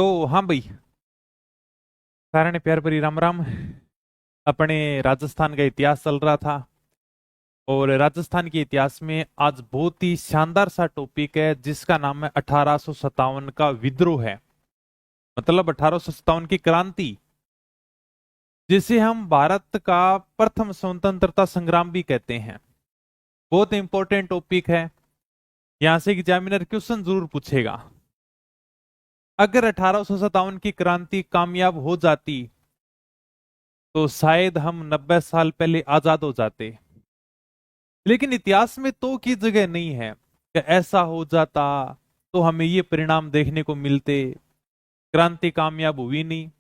तो हाँ भाई, सारे ने प्यार भरी राम राम। अपने राजस्थान का इतिहास चल रहा था और राजस्थान के इतिहास में आज बहुत ही शानदार सा टॉपिक है जिसका नाम है 1857 का विद्रोह है। मतलब 1857 की क्रांति, जिसे हम भारत का प्रथम स्वतंत्रता संग्राम भी कहते हैं। बहुत इंपॉर्टेंट टॉपिक है। यहां से एग्जामिनर क्वेश्चन जरूर पूछेगा। अगर 1857 की क्रांति कामयाब हो जाती तो शायद हम 90 साल पहले आजाद हो जाते। लेकिन इतिहास में तो की जगह नहीं है कि ऐसा हो जाता तो हमें ये परिणाम देखने को मिलते। क्रांति कामयाब हुई नहीं,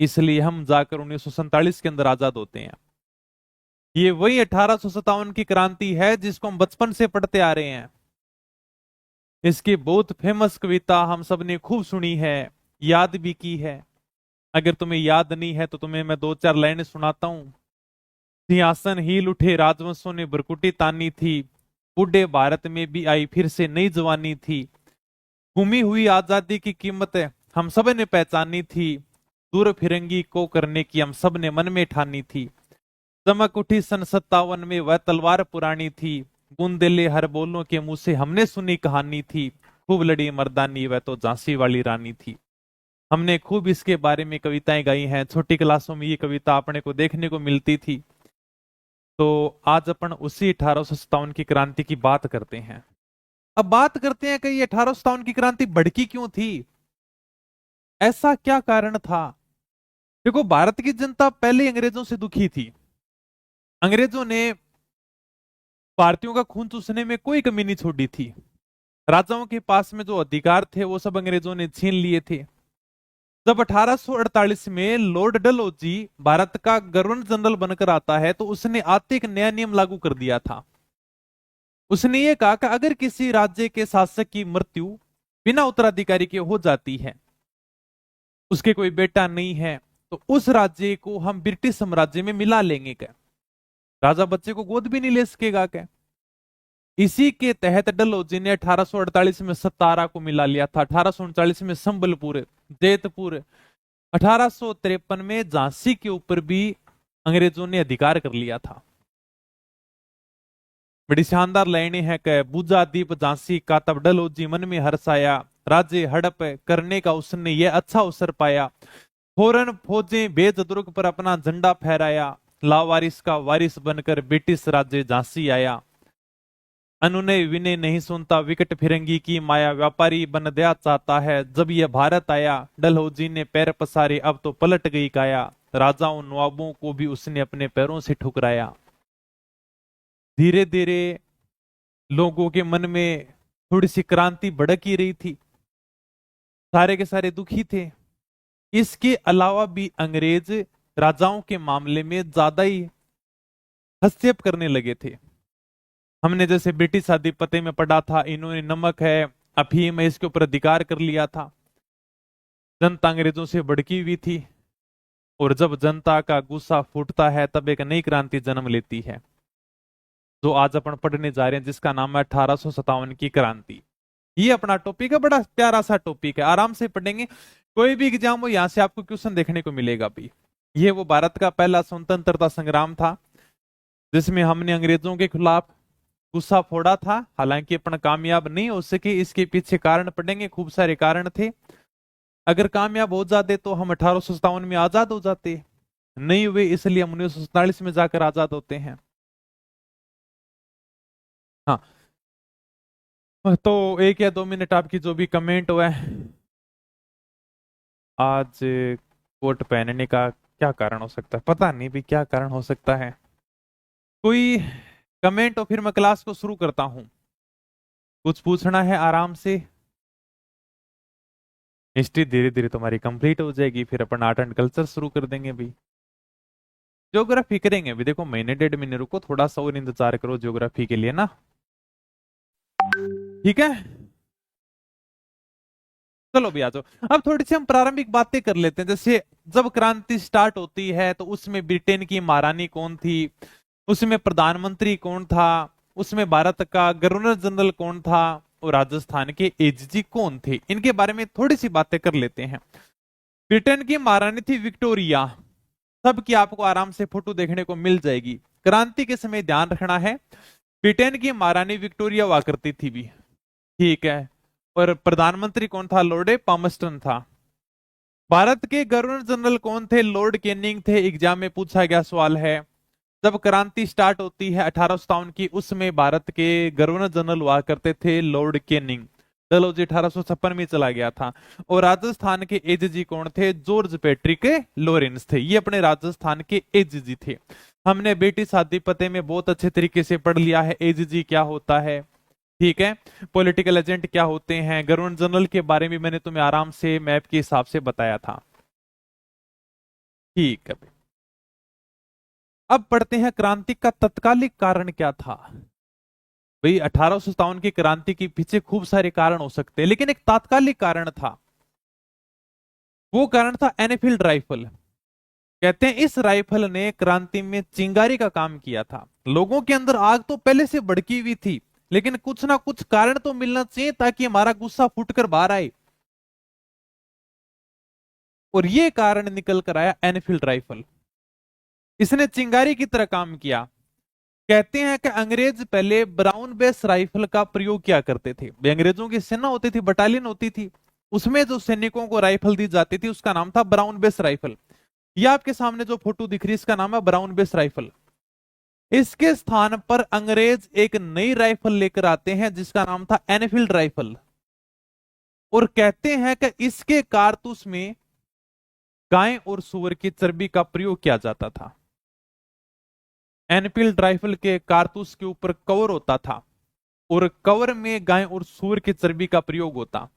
इसलिए हम जाकर 1947 के अंदर आजाद होते हैं। ये वही 1857 की क्रांति है जिसको हम बचपन से पढ़ते आ रहे हैं। इसकी बहुत फेमस कविता हम सब ने खूब सुनी है, याद भी की है। अगर तुम्हें याद नहीं है तो तुम्हें मैं दो चार लाइनें सुनाता हूं। सिंहासन हिल उठे राजवंशों ने भ्रकुटी तानी थी, बूढ़े भारत में भी आई फिर से नई जवानी थी। गुमी हुई आजादी की कीमत हम सब ने पहचानी थी, दूर फिरंगी को करने की हम सब ने मन में ठानी थी। चमक उठी सन 57 में वह तलवार पुरानी थी, बुंदेले हर बोलों के मुंह से हमने सुनी कहानी थी। खूब लड़ी मर्दानी वह तो झांसी वाली रानी थी। हमने खूब इसके बारे में कविताएं गाई हैं। छोटी क्लासों में ये कविता अपने को देखने को मिलती थी। तो आज अपन उसी 1857 की क्रांति की बात करते हैं। अब बात करते हैं कि ये 1857 की क्रांति भड़की क्यों थी, ऐसा क्या कारण था। देखो, भारत की जनता पहले ही अंग्रेजों से दुखी थी। अंग्रेजों ने भारतीयों का खून चूसने में कोई कमी नहीं छोड़ी थी। राजाओं के पास में जो अधिकार थे वो सब अंग्रेजों ने छीन लिए थे। जब 1848 में लॉर्ड डलहौजी भारत का गवर्नर जनरल बनकर आता है तो उसने आते एक नया नियम लागू कर दिया था। उसने ये कहा कि अगर किसी राज्य के शासक की मृत्यु बिना उत्तराधिकारी के हो जाती है, उसके कोई बेटा नहीं है, तो उस राज्य को हम ब्रिटिश साम्राज्य में मिला लेंगे। क्या राजा बच्चे को गोद भी नहीं ले सकेगा क्या। इसी के तहत डलहौजी ने 1848 में सतारा को मिला लिया था, 1839 में संबलपुर, जैतपुर, 1853 में झांसी के ऊपर भी अंग्रेजों ने अधिकार कर लिया था। बड़ी शानदार लाइनें हैं कि बुझा दीप झांसी का तब डलहौजी मन में हर्ष आया, राज्य हड़प करने का उसने ये अच्छा अवसर पाया। फौरन फौजें भेज दुर्ग पर अपना झंडा फहराया, लावारिस का वारिस बनकर ब्रिटिश राज्य झांसी आया। अनुनय विनय नहीं सुनता विकट फिरंगी की माया, व्यापारी बन दया चाहता है जब यह भारत आया। डलहौजी ने पैर पसारे अब तो पलट गई काया, राजाओं नवाबों को भी उसने अपने पैरों से ठुकराया। धीरे धीरे लोगों के मन में थोड़ी सी क्रांति भड़क ही रही थी। सारे के सारे दुखी थे। इसके अलावा भी अंग्रेज राजाओं के मामले में ज्यादा ही हस्तक्षेप करने लगे थे। हमने जैसे ब्रिटिश आधिपत्य में पढ़ा था, इन्होंने नमक है, अफीम है, इसके ऊपर अधिकार कर लिया था। जनता अंग्रेजों से भड़की हुई थी और जब जनता का गुस्सा फूटता है तब एक नई क्रांति जन्म लेती है, जो आज अपन पढ़ने जा रहे हैं, जिसका नाम है 1857 की क्रांति। ये अपना टॉपिक है, बड़ा प्यारा सा टॉपिक है, आराम से पढ़ेंगे। कोई भी एग्जाम हो यहां से आपको क्वेश्चन देखने को मिलेगा भी। ये वो भारत का पहला स्वतंत्रता संग्राम था जिसमें हमने अंग्रेजों के खिलाफ गुस्सा फोड़ा था। हालांकि अपन कामयाब नहीं हो सके, इसके पीछे कारण पढ़ेंगे, खूब सारे कारण थे। अगर कामयाब हो जाते तो हम 1857 में आजाद हो जाते, नहीं हुए इसलिए हम 1947 में जाकर आजाद होते हैं। हाँ, तो 1 या 2 मिनट आपकी जो भी कमेंट हुआ है। आज कोट पहनने का क्या कारण हो सकता है, पता नहीं भी क्या कारण हो सकता है। कोई कमेंट हो फिर मैं क्लास को शुरू करता हूं। कुछ पूछना है आराम से। हिस्ट्री धीरे धीरे तुम्हारी कंप्लीट हो जाएगी, फिर अपन आर्ट एंड कल्चर शुरू कर देंगे भी। ज्योग्राफी करेंगे भी, देखो महीने 1.5 महीने रुको, थोड़ा सा और इंतजार करो ज्योग्राफी के लिए ना। ठीक है, चलो भी आ जाओ। अब थोड़ी सी हम प्रारंभिक बातें कर लेते हैं। जैसे जब क्रांति स्टार्ट होती है तो उसमें ब्रिटेन की महारानी कौन थी, उसमें प्रधानमंत्री कौन था, उसमें भारत का गवर्नर जनरल कौन था, और राजस्थान के एजीजी कौन थे, इनके बारे में थोड़ी सी बातें कर लेते हैं। ब्रिटेन की महारानी थी विक्टोरिया, सबकी आपको आराम से फोटो देखने को मिल जाएगी। क्रांति के समय ध्यान रखना है, ब्रिटेन की महारानी विक्टोरिया हुआ करती थी भी, ठीक है। और प्रधानमंत्री कौन था? लॉर्ड पामस्टन था। भारत के गवर्नर जनरल कौन थे? लॉर्ड कैनिंग थे। एग्जाम में पूछा गया सवाल है। जब क्रांति स्टार्ट होती है 1857 की, उसमें भारत के गवर्नर जनरल हुआ करते थे लॉर्ड कैनिंग। चलो जी, 1856 में चला गया था। और राजस्थान के एजीजी कौन थे? जॉर्ज पैट्रिक लॉरेंस थे। ये अपने राजस्थान के एजीजी थे। हमने ब्रिटिश अधिपत्य में बहुत अच्छे तरीके से पढ़ लिया है एजीजी क्या होता है, ठीक है। पॉलिटिकल एजेंट क्या होते हैं, गवर्नर जनरल के बारे में मैंने तुम्हें आराम से मैप के हिसाब से बताया था, ठीक है। अब पढ़ते हैं क्रांति का तत्कालिक कारण क्या था। भाई 1857 की क्रांति के पीछे खूब सारे कारण हो सकते हैं, लेकिन एक तात्कालिक कारण था। वो कारण था एनफील्ड राइफल। कहते हैं इस राइफल ने क्रांति में चिंगारी का काम किया था। लोगों के अंदर आग तो पहले से भड़की हुई थी, लेकिन कुछ ना कुछ कारण तो मिलना चाहिए ताकि हमारा गुस्सा फूटकर बाहर आए, और ये कारण निकल कर आया एनफील्ड राइफल। इसने चिंगारी की तरह काम किया। कहते हैं कि अंग्रेज पहले ब्राउन बेस राइफल का प्रयोग किया करते थे। अंग्रेजों की सेना होती थी, बटालियन होती थी, उसमें जो सैनिकों को राइफल दी जाती थी उसका नाम था ब्राउन बेस राइफल। ये आपके सामने जो फोटो दिख रही है इसका नाम है ब्राउन बेस राइफल। इसके स्थान पर अंग्रेज एक नई राइफल लेकर आते हैं जिसका नाम था एनफील्ड राइफल, और कहते हैं कि इसके कारतूस में गाय और सुअर की चर्बी का प्रयोग किया जाता था। एनफील्ड राइफल के कारतूस के ऊपर कवर होता था, और कवर में गाय और सूअर की चर्बी का प्रयोग होता।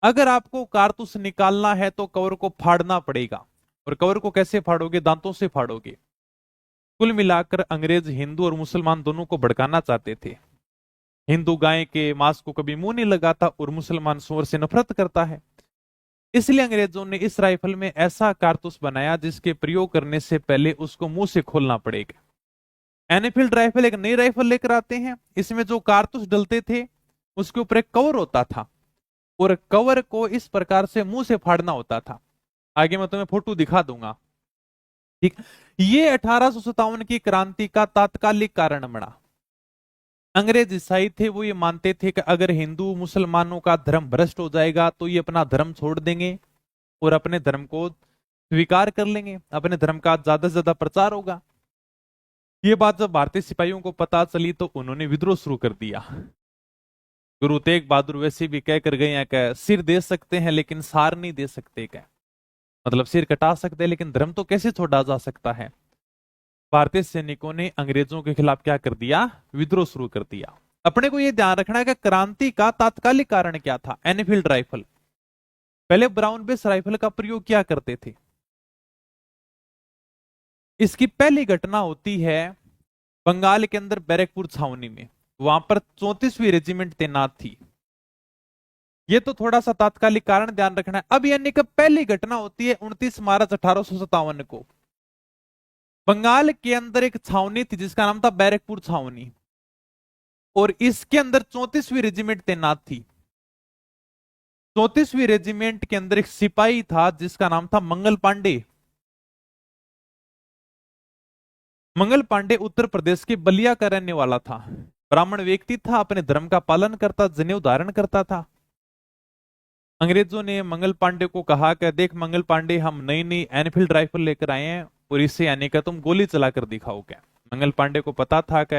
अगर आपको कारतूस निकालना है तो कवर को फाड़ना पड़ेगा, और कवर को कैसे फाड़ोगे? दांतों से फाड़ोगे। कुल मिलाकर अंग्रेज हिंदू और मुसलमान दोनों को भड़काना चाहते थे। हिंदू गाय के मांस को कभी मुंह नहीं लगाता और मुसलमान सूअर से नफरत करता है। इसलिए अंग्रेजों ने इस राइफल में ऐसा कारतूस बनाया जिसके प्रयोग करने से पहले उसको मुंह से खोलना पड़ेगा। एनफील्ड राइफल एक नई राइफल लेकर आते हैं, इसमें जो कारतूस डलते थे उसके ऊपर एक कवर होता था, और कवर को इस प्रकार से मुंह से फाड़ना होता था। आगे मैं तुम्हें फोटो दिखा दूंगा, ठीक। ये 1857 की क्रांति का तात्कालिक कारण बना। अंग्रेज ईसाई थे, वो ये मानते थे कि अगर हिंदू मुसलमानों का धर्म भ्रष्ट हो जाएगा तो ये अपना धर्म छोड़ देंगे और अपने धर्म को स्वीकार कर लेंगे, अपने धर्म का ज्यादा से ज्यादा प्रचार होगा। ये बात जब भारतीय सिपाहियों को पता चली तो उन्होंने विद्रोह शुरू कर दिया। गुरु तेग बहादुर वैसे भी कह कर गए हैं कि सिर दे सकते हैं लेकिन सार नहीं दे सकते। क्या मतलब? सिर कटा सकते हैं लेकिन धर्म तो कैसे छोड़ा जा सकता है। भारतीय सैनिकों ने अंग्रेजों के खिलाफ क्या कर दिया? विद्रोह शुरू कर दिया। अपने को यह ध्यान रखना है कि क्रांति का तात्कालिक कारण क्या था? Enfield rifle. पहले ब्राउन बेस राइफल का प्रयोग क्या करते थे? इसकी पहली घटना होती है बंगाल के अंदर बैरकपुर छावनी में। वहां पर 34वीं रेजिमेंट तैनात थी। ये तो थोड़ा सा तात्कालिक कारण ध्यान रखना है। अब यानी कि पहली घटना होती है 29 मार्च 1857 को। बंगाल के अंदर एक छावनी थी जिसका नाम था बैरकपुर छावनी, और इसके अंदर 34वीं रेजिमेंट तैनात थी। 34वीं रेजिमेंट के अंदर एक सिपाही था जिसका नाम था मंगल पांडे। मंगल पांडे उत्तर प्रदेश के बलिया का रहने वाला था। ब्राह्मण व्यक्ति था, अपने धर्म का पालन करता, जनेऊ धारण करता था। अंग्रेजों ने मंगल पांडे को कहा कि देख मंगल पांडे, हम नई नई एनफील्ड राइफल लेकर आए हैं और इससे यानी कि तुम गोली चलाकर दिखाओ। क्या मंगल पांडे को पता था कि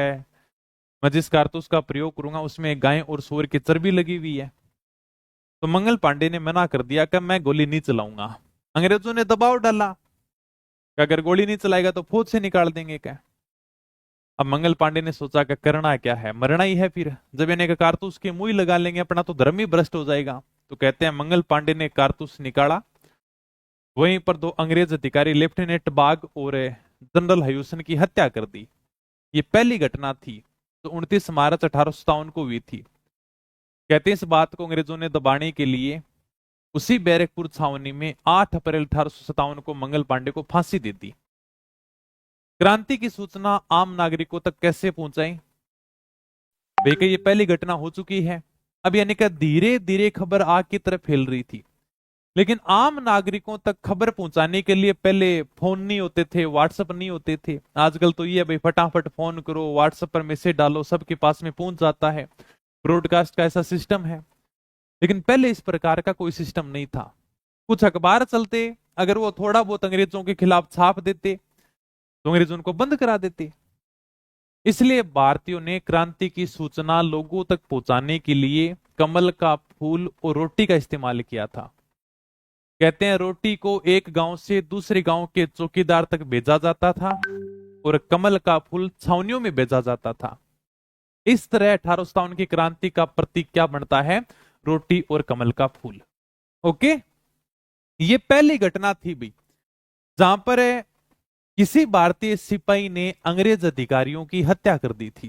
मैं जिस कारतूस का प्रयोग करूंगा उसमें गाय और सूअर की चर्बी लगी हुई है। तो मंगल पांडे ने मना कर दिया कि मैं गोली नहीं चलाऊंगा। अंग्रेजों ने दबाव डाला कि अगर गोली नहीं चलाएगा तो फौज से निकाल देंगे। क्या अब मंगल पांडे ने सोचा कि करना क्या है, मरना ही है। फिर जब इन्हें कारतूस के मुंह ही लगा लेंगे अपना तो धर्म ही भ्रष्ट हो जाएगा। तो कहते हैं मंगल पांडे ने कारतूस निकाला। वहीं पर दो अंग्रेज अधिकारी लेफ्टिनेंट बाग और जनरल हयूसन की हत्या कर दी। ये पहली घटना थी तो 29 मार्च 1857 को हुई थी। कहते हैं इस बात को अंग्रेजों ने दबाने के लिए उसी बैरकपुर छावनी में 8 अप्रैल 1857 को मंगल पांडे को फांसी दे दी। क्रांति की सूचना आम नागरिकों तक कैसे पहुंचाई? भाई कि ये पहली घटना हो चुकी है, अब यानी कि धीरे धीरे खबर आग की तरफ फैल रही थी। लेकिन आम नागरिकों तक खबर पहुंचाने के लिए पहले फोन नहीं होते थे, व्हाट्सएप नहीं होते थे। आजकल तो ये भाई फटाफट फोन करो, व्हाट्सएप पर मैसेज डालो, सबके पास में पहुंच जाता है। ब्रॉडकास्ट का ऐसा सिस्टम है। लेकिन पहले इस प्रकार का कोई सिस्टम नहीं था। कुछ अखबार चलते, अगर वो थोड़ा बहुत अंग्रेजों के खिलाफ छाप देते तो अंग्रेज उनको बंद करा देते। इसलिए भारतीयों ने क्रांति की सूचना लोगों तक पहुंचाने के लिए कमल का फूल और रोटी का इस्तेमाल किया था। कहते हैं रोटी को एक गांव से दूसरे गांव के चौकीदार तक भेजा जाता था और कमल का फूल छावनियों में भेजा जाता था। इस तरह 1857 की क्रांति का प्रतीक क्या बनता है? रोटी और कमल का फूल। ओके, ये पहली घटना थी भाई जहां पर किसी भारतीय सिपाही ने अंग्रेज अधिकारियों की हत्या कर दी थी।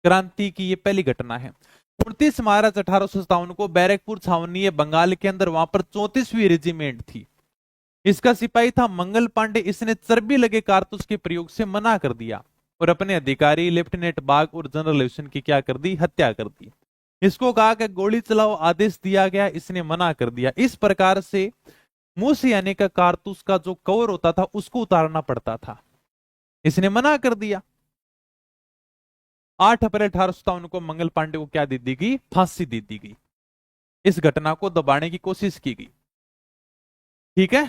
क्रांति की ये पहली घटना है। 29 मार्च 1857 को बैरकपुर छावनी बंगाल के अंदर, वहां पर 34वीं रेजिमेंट थी। इसका सिपाही था मंगल पांडे। इसने चर्बी लगे कारतूस के प्रयोग से मना कर दिया और अपने अधिकारी लेफ्टिनेंट बाग और जनरल लेविसन की क्या कर दी? हत्या कर दी। इसको कहा कि गोली चलाओ, आदेश दिया गया, इसने मना कर दिया। इस प्रकार से मुंह से यानी का कारतूस का जो कवर होता था उसको उतारना पड़ता था, इसने मना कर दिया। 8 अप्रैल 1857 को मंगल पांडे को क्या दे दी गई? फांसी दे दी गई। इस घटना को दबाने की कोशिश की गई। ठीक है,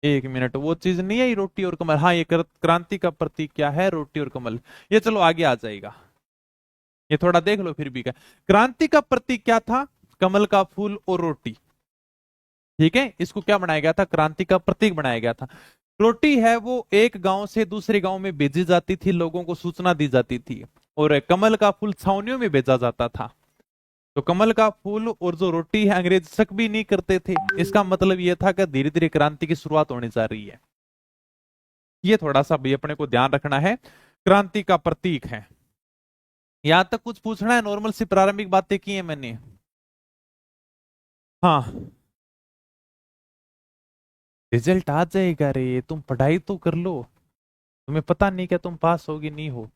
एक मिनट, वो चीज नहीं आई रोटी और कमल। हाँ, ये क्रांति का प्रतीक क्या है? रोटी और कमल। ये चलो आगे आ जाएगा, ये थोड़ा देख लो फिर भी। क्या क्रांति का प्रतीक क्या था? कमल का फूल और रोटी। ठीक है, इसको क्या बनाया गया था? क्रांति का प्रतीक बनाया गया था। रोटी है वो एक गांव से दूसरे गांव में भेजी जाती थी, लोगों को सूचना दी जाती थी। और कमल का फूल छावनियों में भेजा जाता था। तो कमल का फूल और जो रोटी है अंग्रेज शक भी नहीं करते थे। इसका मतलब यह था कि धीरे धीरे क्रांति की शुरुआत होने जा रही है। ये थोड़ा सा भी अपने को ध्यान रखना है, क्रांति का प्रतीक है। यहां तक कुछ पूछना है? नॉर्मल सी प्रारंभिक बातें की है मैंने। हाँ, रिजल्ट आ जाएगा रे, तुम पढ़ाई तो कर लो। तुम्हें पता नहीं क्या तुम पास होगी नहीं हो।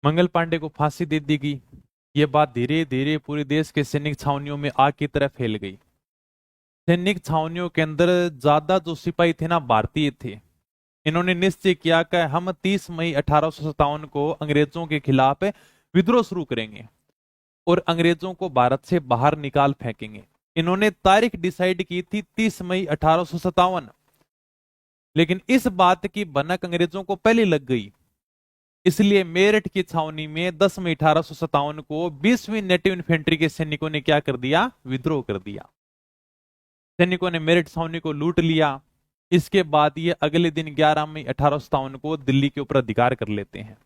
मंगल पांडे को फांसी दे दी गई। ये बात धीरे धीरे पूरे देश के सैनिक छावनियों में आग की तरह फैल गई। सैनिक छावनियों के अंदर ज्यादा जो सिपाही थे ना, भारतीय थे। इन्होंने निश्चय किया कि हम 30 मई 1857 को अंग्रेजों के खिलाफ विद्रोह शुरू करेंगे और अंग्रेजों को भारत से बाहर निकाल फेंकेंगे। इन्होंने तारीख डिसाइड की थी 30 मई 1857। लेकिन इस बात की भनक अंग्रेजों को पहले लग गई। इसलिए मेरठ की छावनी में 10 मई 1857 को 20वीं नेटिव इन्फेंट्री के सैनिकों ने क्या कर दिया? विद्रोह कर दिया। सैनिकों ने मेरठ छावनी को लूट लिया। इसके बाद ये अगले दिन 11 मई 1857 को दिल्ली के ऊपर अधिकार कर लेते हैं।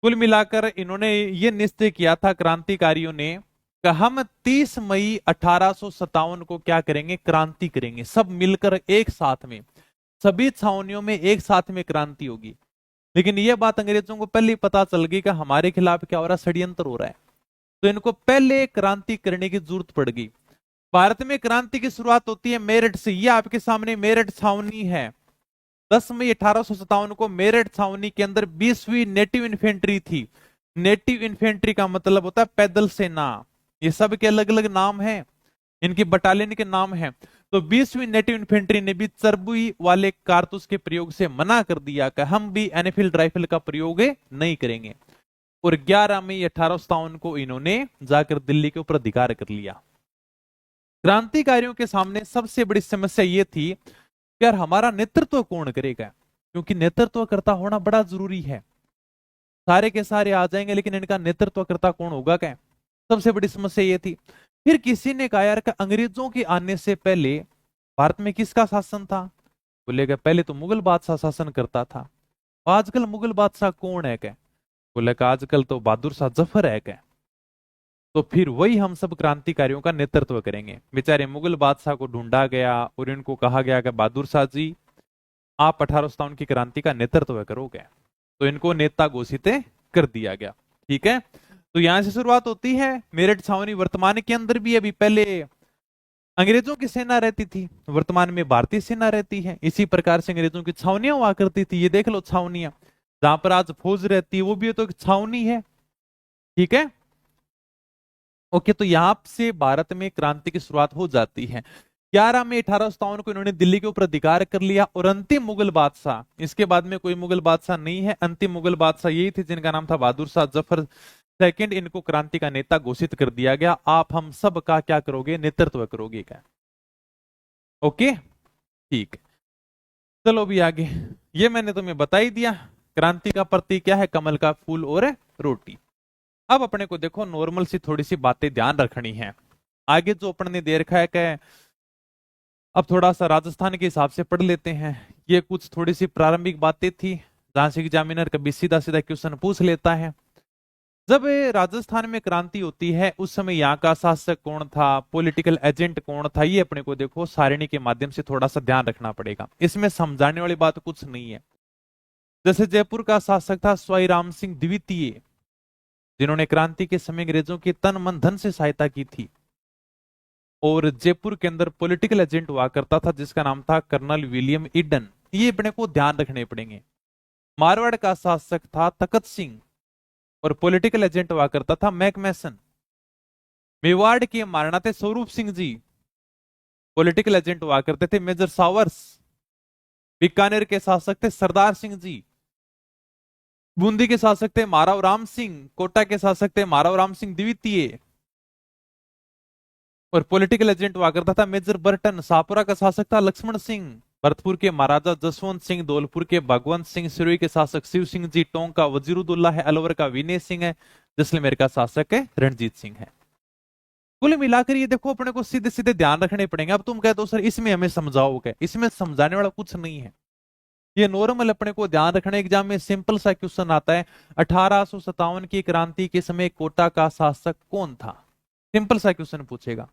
कुल मिलाकर इन्होंने ये निश्चय किया था क्रांतिकारियों ने कि हम 30 मई 1857 को क्या करेंगे? क्रांति करेंगे, सब मिलकर एक साथ में, सभी छावनियों में एक साथ में क्रांति होगी। लेकिन यह बात अंग्रेजों को पहले ही पता चल गई कि हमारे खिलाफ क्या हो रहा है? षड्यंत्र हो रहा है। तो इनको पहले क्रांति करने की जरूरत पड़ गई। भारत में क्रांति की शुरुआत होती है मेरठ से। यह आपके सामने मेरठ छावनी है। 10 मई 1857 को मेरठ छावनी के अंदर 20वीं नेटिव इन्फेंट्री थी। नेटिव इन्फेंट्री का मतलब होता है पैदल सेना। ये सब के अलग अलग नाम हैं, इनकी बटालियन के नाम हैं। तो 20वीं नेटिव इन्फेंट्री ने भी चर्बी वाले कारतूस के प्रयोग से मना कर दिया कि हम भी एनफील्ड राइफल का प्रयोग नहीं करेंगे। और 11 मई 1857 को इन्होंने जाकर दिल्ली के ऊपर अधिकार कर लिया। क्रांतिकारियों के सामने सबसे बड़ी समस्या यह थी कि यार हमारा नेतृत्व कौन करेगा, क्योंकि नेतृत्वकर्ता होना बड़ा जरूरी है। सारे के सारे आ जाएंगे लेकिन इनका नेतृत्वकर्ता कौन होगा? क्या सबसे बड़ी समस्या यह थी। फिर किसी ने कहा यार कि अंग्रेजों के आने से पहले भारत में किसका शासन था? बोलेगा पहले तो मुगल बादशाह शासन करता था। आजकल मुगल बादशाह कौन है? क्या बोलेगा आजकल तो बहादुर शाह जफर है। क्या तो फिर वही हम सब क्रांतिकारियों का नेतृत्व करेंगे। बेचारे मुगल बादशाह को ढूंढा गया और इनको कहा गया कि बहादुर शाह जी आप 1857 की क्रांति का नेतृत्व करोगे। तो इनको नेता घोषित कर दिया गया। ठीक है, तो यहां से शुरुआत होती है। मेरठ छावनी वर्तमान के अंदर भी अभी पहले अंग्रेजों की सेना रहती थी, वर्तमान में भारतीय सेना रहती है। इसी प्रकार से अंग्रेजों की छावनियां हुआ करती थी। ये देख लो छावनियां, जहां पर आज फौज रहती है वो भी तो एक छावनी है। ठीक है, ओके। तो यहां से भारत में क्रांति की शुरुआत हो जाती है। 11 मई 1857 को इन्होंने दिल्ली के ऊपर अधिकार कर लिया। और अंतिम मुगल बादशाह, इसके बाद में कोई मुगल बादशाह नहीं है, अंतिम मुगल बादशाह यही थे जिनका नाम था बहादुर शाह जफर सेकंड। इनको क्रांति का नेता घोषित कर दिया गया। आप हम सब का क्या करोगे, नेतृत्व करोगे क्या। ओके, ठीक है। चलो भी आगे, ये मैंने तुम्हें बता ही दिया। क्रांति का प्रतीक क्या है, कमल का फूल और रोटी। अब अपने को देखो नॉर्मल सी थोड़ी सी बातें ध्यान रखनी है। आगे जो अपन ने दे रखा है कि अब थोड़ा सा राजस्थान के हिसाब से पढ़ लेते हैं। ये कुछ थोड़ी सी प्रारंभिक बातें थी जहां से एग्जामिनर कभी सीधा सीधा क्वेश्चन पूछ लेता है। जब राजस्थान में क्रांति होती है उस समय यहाँ का शासक कौन था, पॉलिटिकल एजेंट कौन था, ये अपने को देखो सारिणी के माध्यम से थोड़ा सा ध्यान रखना पड़ेगा। इसमें समझाने वाली बात कुछ नहीं है। जैसे जयपुर का शासक था स्वाई राम सिंह द्वितीय, जिन्होंने क्रांति के समय अंग्रेजों की तन मन धन से सहायता की थी। और जयपुर के अंदर पॉलिटिकल एजेंट हुआ करता था जिसका नाम था कर्नल विलियम ईडन। ये अपने को ध्यान रखने पड़ेंगे। मारवाड़ का शासक था तखत सिंह और पॉलिटिकल एजेंट हुआ करता था मैकमेसन। मेवाड़ के महाराणा थे स्वरूप सिंह जी, पॉलिटिकल एजेंट हुआ करते थे मेजर सावर्स। बीकानेर के शासक थे सरदार सिंह जी। बूंदी के शासक थे माराव राम सिंह। कोटा के शासक थे माराव राम सिंह द्वितीय और पॉलिटिकल एजेंट हुआ करता था मेजर बर्टन। शाहपुरा का शासक था लक्ष्मण सिंह। भरतपुर के महाराजा जसवंत सिंह। धौलपुर के भगवंत सिंह। सिरोही के शासक शिव सिंह जी। टोंक का वजीरुद्दौला है। अलवर का विनय सिंह है। जैसलमेर का शासक है रणजीत सिंह है। कुल मिलाकर ये देखो अपने को सीधे सीधे ध्यान रखने पड़ेंगे। अब तुम कहते हो सर इसमें हमें समझाओ क्या, इसमें समझाने वाला कुछ नहीं है। ये नॉर्मल अपने को ध्यान रखना। एग्जाम में सिंपल सा क्वेश्चन आता है, 1857 की क्रांति के समय कोटा का शासक कौन था। सिंपल सा क्वेश्चन पूछेगा।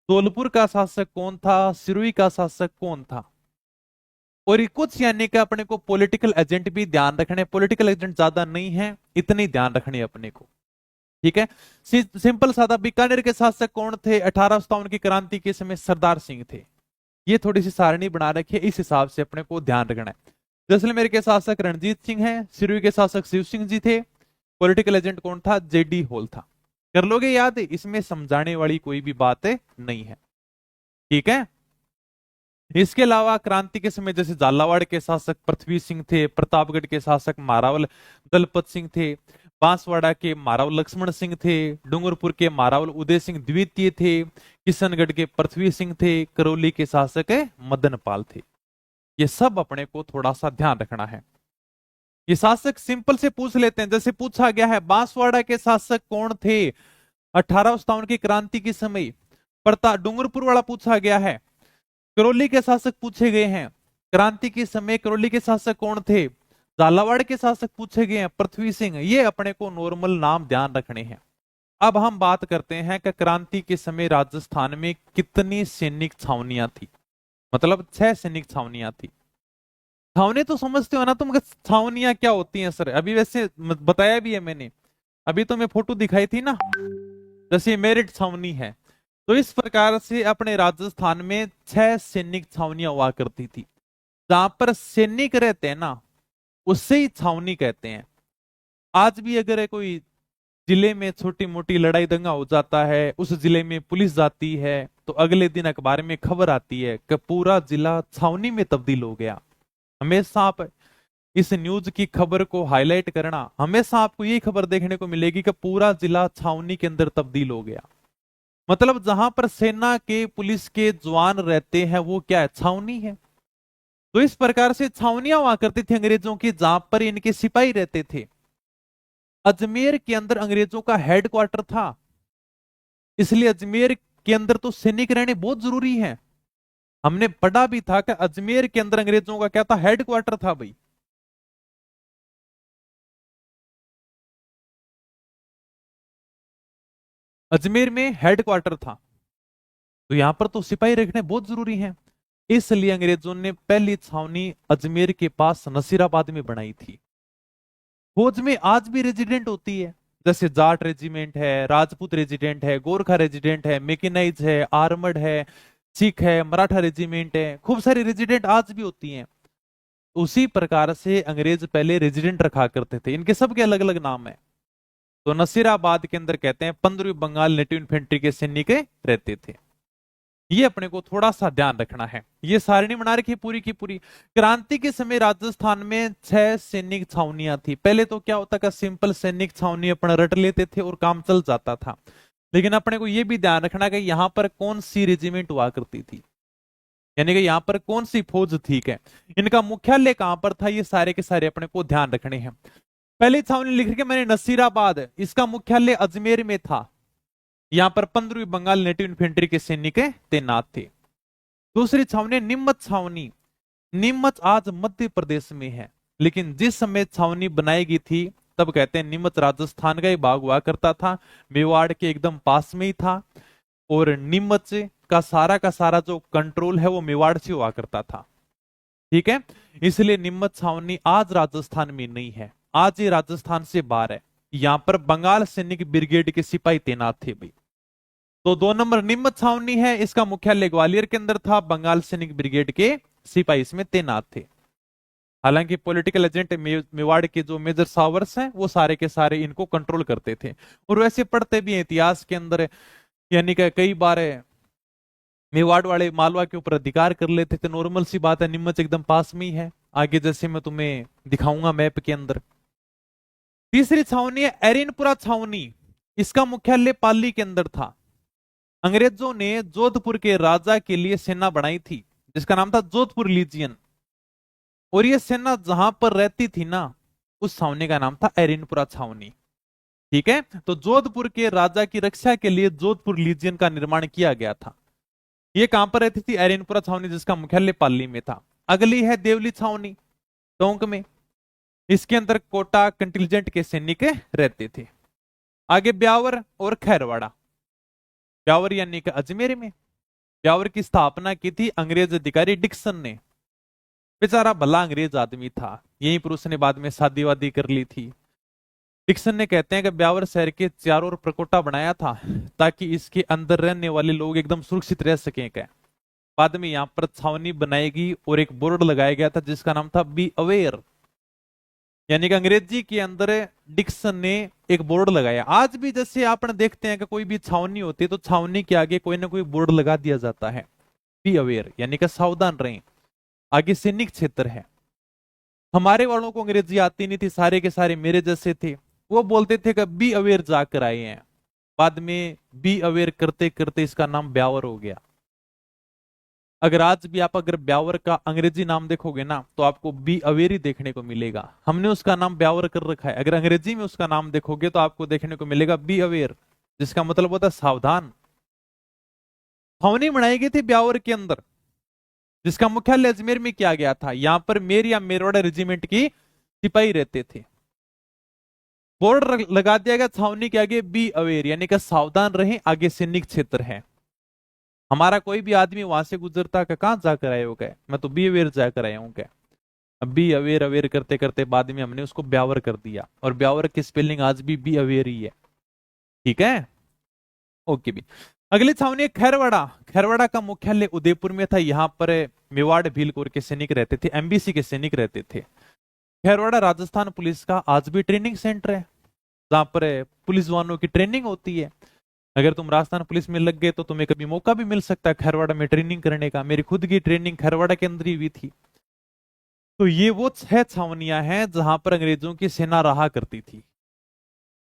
धौलपुर का शासक कौन था, सिरोही का शासक कौन था। और कुछ यानी कि अपने को पॉलिटिकल एजेंट भी ध्यान रखने। पॉलिटिकल एजेंट ज्यादा नहीं है, इतनी ध्यान रखनी अपने को। ठीक है, सिंपल सादा। बीकानेर के शासक कौन थे 1857 की क्रांति के समय, सरदार सिंह थे। ये थोड़ी सी सारणी बना रखी है, इस हिसाब से अपने को ध्यान रखना है। जैसलमेर के शासक रणजीत सिंह है। सिरोही के शासक शिव सिंह जी थे। पॉलिटिकल एजेंट कौन था, जेडी होल था। कर लोगे याद, इसमें समझाने वाली कोई भी बात नहीं है। ठीक है, इसके अलावा क्रांति के समय जैसे झालावाड़ के शासक पृथ्वी सिंह थे। प्रतापगढ़ के शासक महारावल दलपत सिंह थे। बांसवाड़ा के महाराव लक्ष्मण सिंह थे। डूंगरपुर के महारावल उदय सिंह द्वितीय थे। किशनगढ़ के पृथ्वी सिंह थे। करौली के शासक मदन पाल थे। ये सब अपने को थोड़ा सा ध्यान रखना है। ये शासक सिंपल से पूछ लेते हैं। जैसे पूछा गया है बांसवाड़ा के शासक कौन थे 1857 की क्रांति के समय, प्रताप डूंगरपुर वाला पूछा गया है। करौली के शासक पूछे गए हैं, क्रांति के समय करौली के शासक कौन थे। झालावाड़ के शासक पूछे गए हैं, पृथ्वी सिंह। ये अपने को नॉर्मल नाम ध्यान रखने हैं। अब हम बात करते हैं कि क्रांति के समय राजस्थान में कितनी सैनिक छावनियां थी। मतलब 6 सैनिक छावनियां थी। छावनी तो समझते हो ना तुम, छावनियां क्या होती हैं सर। अभी वैसे बताया भी है मैंने, अभी तो मैं फोटो दिखाई थी ना, जैसे मेरिट छावनी है। तो इस प्रकार से अपने राजस्थान में 6 सैनिक छावनियां हुआ करती थी। जहां पर सैनिक रहते हैं ना उससे ही छावनी कहते हैं। आज भी अगर कोई जिले में छोटी मोटी लड़ाई दंगा हो जाता है, उस जिले में पुलिस जाती है, तो अगले दिन अखबार में खबर आती है कि पूरा जिला छावनी में तब्दील हो गया। हमेशा आप इस न्यूज की खबर को हाईलाइट करना, हमेशा आपको यही खबर देखने को मिलेगी कि पूरा जिला छावनी के अंदर तब्दील हो गया। मतलब जहां पर सेना के पुलिस के जवान रहते हैं वो क्या है, छावनी है। तो इस प्रकार से छावनियां हुआ करती थी अंग्रेजों की, जहां पर इनके सिपाही रहते थे। अजमेर के अंदर अंग्रेजों का हेडक्वार्टर था, इसलिए अजमेर के अंदर तो सैनिक रहने बहुत जरूरी है। हमने पढ़ा भी था कि अजमेर के अंदर अंग्रेजों का क्या था, हेडक्वार्टर था भाई। अजमेर में हेडक्वार्टर था, तो यहां पर तो सिपाही रखने बहुत जरूरी है। इसलिए अंग्रेजों ने पहली छावनी अजमेर के पास नसीराबाद में बनाई थी। फौज में आज भी रेजिडेंट होती है, जैसे जाट रेजिमेंट है, राजपूत रेजिडेंट है, गोरखा रेजिडेंट है, मैकेनाइज है, आर्मड है, सिख है, मराठा रेजिमेंट है, खूब सारी रेजिडेंट आज भी होती हैं। उसी प्रकार से अंग्रेज पहले रेजिडेंट रखा करते थे, इनके सबके अलग अलग नाम है। तो नसीराबाद के अंदर कहते हैं 15वीं बंगाल नेटिव इन्फेंट्री के सैनिक रहते थे। ये अपने को थोड़ा सा ध्यान रखना है। ये सारणी बना रखी पूरी की पूरी। क्रांति के समय राजस्थान में 6 सैनिक छावनियां थी। पहले तो क्या होता है, सिंपल सैनिक छावनी अपना रट लेते थे और काम चल जाता था। लेकिन अपने को यह भी ध्यान रखना कि यहाँ पर कौन सी रेजिमेंट हुआ करती थी, यानी कि यहाँ पर कौन सी फौज ठीक है, इनका मुख्यालय कहां पर था, ये सारे के सारे अपने को ध्यान रखने हैं। पहली छावनी लिख रही मैंने नसीराबाद, इसका मुख्यालय अजमेर में था। यहां पर 15वीं बंगाल नेटिव इन्फेंट्री के सैनिक तैनात थे। दूसरी छावनी नीमच छावनी। नीमच आज मध्य प्रदेश में है, लेकिन जिस समय छावनी बनाई गई थी तब कहते हैं नीमच राजस्थान का ही भाग हुआ करता था, मेवाड़ के एकदम पास में ही था। और नीमच का सारा जो कंट्रोल है वो मेवाड़ से हुआ करता था। ठीक है, इसलिए नीमच छावनी आज राजस्थान में नहीं है, आज ये राजस्थान से बाहर है। यहां पर बंगाल सैनिक ब्रिगेड के सिपाही तैनात थे भाई। तो 2 नंबर नीमच छावनी है, इसका मुख्यालय ग्वालियर के अंदर था, बंगाल सैनिक ब्रिगेड के सिपाही इसमें तैनात थे। हालांकि पॉलिटिकल एजेंट मेवाड़ के जो मेजर सावर्स हैं वो सारे के सारे इनको कंट्रोल करते थे। और वैसे पढ़ते भी हैं इतिहास के अंदर, यानी कि कई बार मेवाड़ वाले मालवा के ऊपर अधिकार कर लेते थे। नॉर्मल सी बात है, नीमच एकदम पास में ही है, आगे जैसे मैं तुम्हें दिखाऊंगा मैप के अंदर। तीसरी छावनी है एरिनपुरा छावनी, इसका मुख्यालय पाली के अंदर था। अंग्रेजों ने जोधपुर के राजा के लिए सेना बनाई थी जिसका नाम था जोधपुर लीजियन, और ये सेना जहां पर रहती थी ना, उस छावनी का नाम था एरिनपुरा छावनी। ठीक है, तो जोधपुर के राजा की रक्षा के लिए जोधपुर लीजियन का निर्माण किया गया था। ये कहां पर रहती थी, एरिनपुरा छावनी, जिसका मुख्यालय पाली में था। अगली है देवली छावनी, टोंक में, इसके अंदर कोटा कंटिजेंट के सैनिक रहते थे। आगे ब्यावर और खैरवाड़ा। ब्यावर यानी कि अजमेर में, ब्यावर की स्थापना की थी अंग्रेज अधिकारी डिक्सन ने। बेचारा भला अंग्रेज आदमी था, यहीं पर उसने बाद में शादी वादी कर ली थी। डिक्सन ने कहते हैं कि ब्यावर शहर के चारों ओर प्रकोटा बनाया था ताकि इसके अंदर रहने वाले लोग एकदम सुरक्षित रह सकें। क्या बाद में यहां पर छावनी बनाएगी और एक बोर्ड लगाया गया था जिसका नाम था बी अवेयर, यानी कि अंग्रेजी के अंदर डिक्सन ने एक बोर्ड लगाया। आज भी जैसे आपने देखते हैं कि कोई भी छावनी होती है तो छावनी के आगे कोई ना कोई बोर्ड लगा दिया जाता है, बी अवेयर, यानी कि सावधान रहें, आगे सैनिक क्षेत्र है। हमारे वालों को अंग्रेजी आती नहीं थी, सारे के सारे मेरे जैसे थे, वो बोलते थे कि बी अवेयर जाकर आए हैं। बाद में बी अवेयर करते करते इसका नाम ब्यावर हो गया। अगर आज भी आप अगर ब्यावर का अंग्रेजी नाम देखोगे ना तो आपको बी अवेयर ही देखने को मिलेगा। हमने उसका नाम ब्यावर कर रखा है, अगर अंग्रेजी में उसका नाम देखोगे तो आपको देखने को मिलेगा बी अवेयर, जिसका मतलब होता है सावधान। छावनी बनाई गई थी ब्यावर के अंदर, जिसका मुख्यालय अजमेर में किया गया था। यहां पर मेर या मेरवाड़ा रेजिमेंट की सिपाही रहते थे। बोर्ड लगा दिया गया छावनी के आगे बी अवेयर, यानी कि सावधान रहें, आगे सैनिक क्षेत्र है। हमारा कोई भी आदमी वहां से गुजरता का कहां जाकर आए हो गए, मैं तो बी अवेयर जाकर आया हूं क्या। अब बी अवेयर अवेयर करते करते बाद में हमने उसको ब्यावर कर दिया, और ब्यावर की स्पेलिंग आज भी बी अवेयर ही है। ठीक है, ओके भी। अगली छावनी है खैरवाड़ा। खैरवाड़ा का मुख्यालय उदयपुर में था। यहाँ पर मेवाड़ भीलकोर के सैनिक रहते थे, एमबीसी के सैनिक रहते थे। खैरवाड़ा राजस्थान पुलिस का आज भी ट्रेनिंग सेंटर है, जहां पर पुलिस जवानों की ट्रेनिंग होती है। अगर तुम राजस्थान पुलिस में लग गए तो तुम्हें कभी मौका भी मिल सकता है खैरवाड़ा में ट्रेनिंग करने का। मेरी खुद की ट्रेनिंग खैरवाड़ा के अंदर ही हुई थी। तो ये वो 6 छावनियां हैं जहां पर अंग्रेजों की सेना रहा करती थी।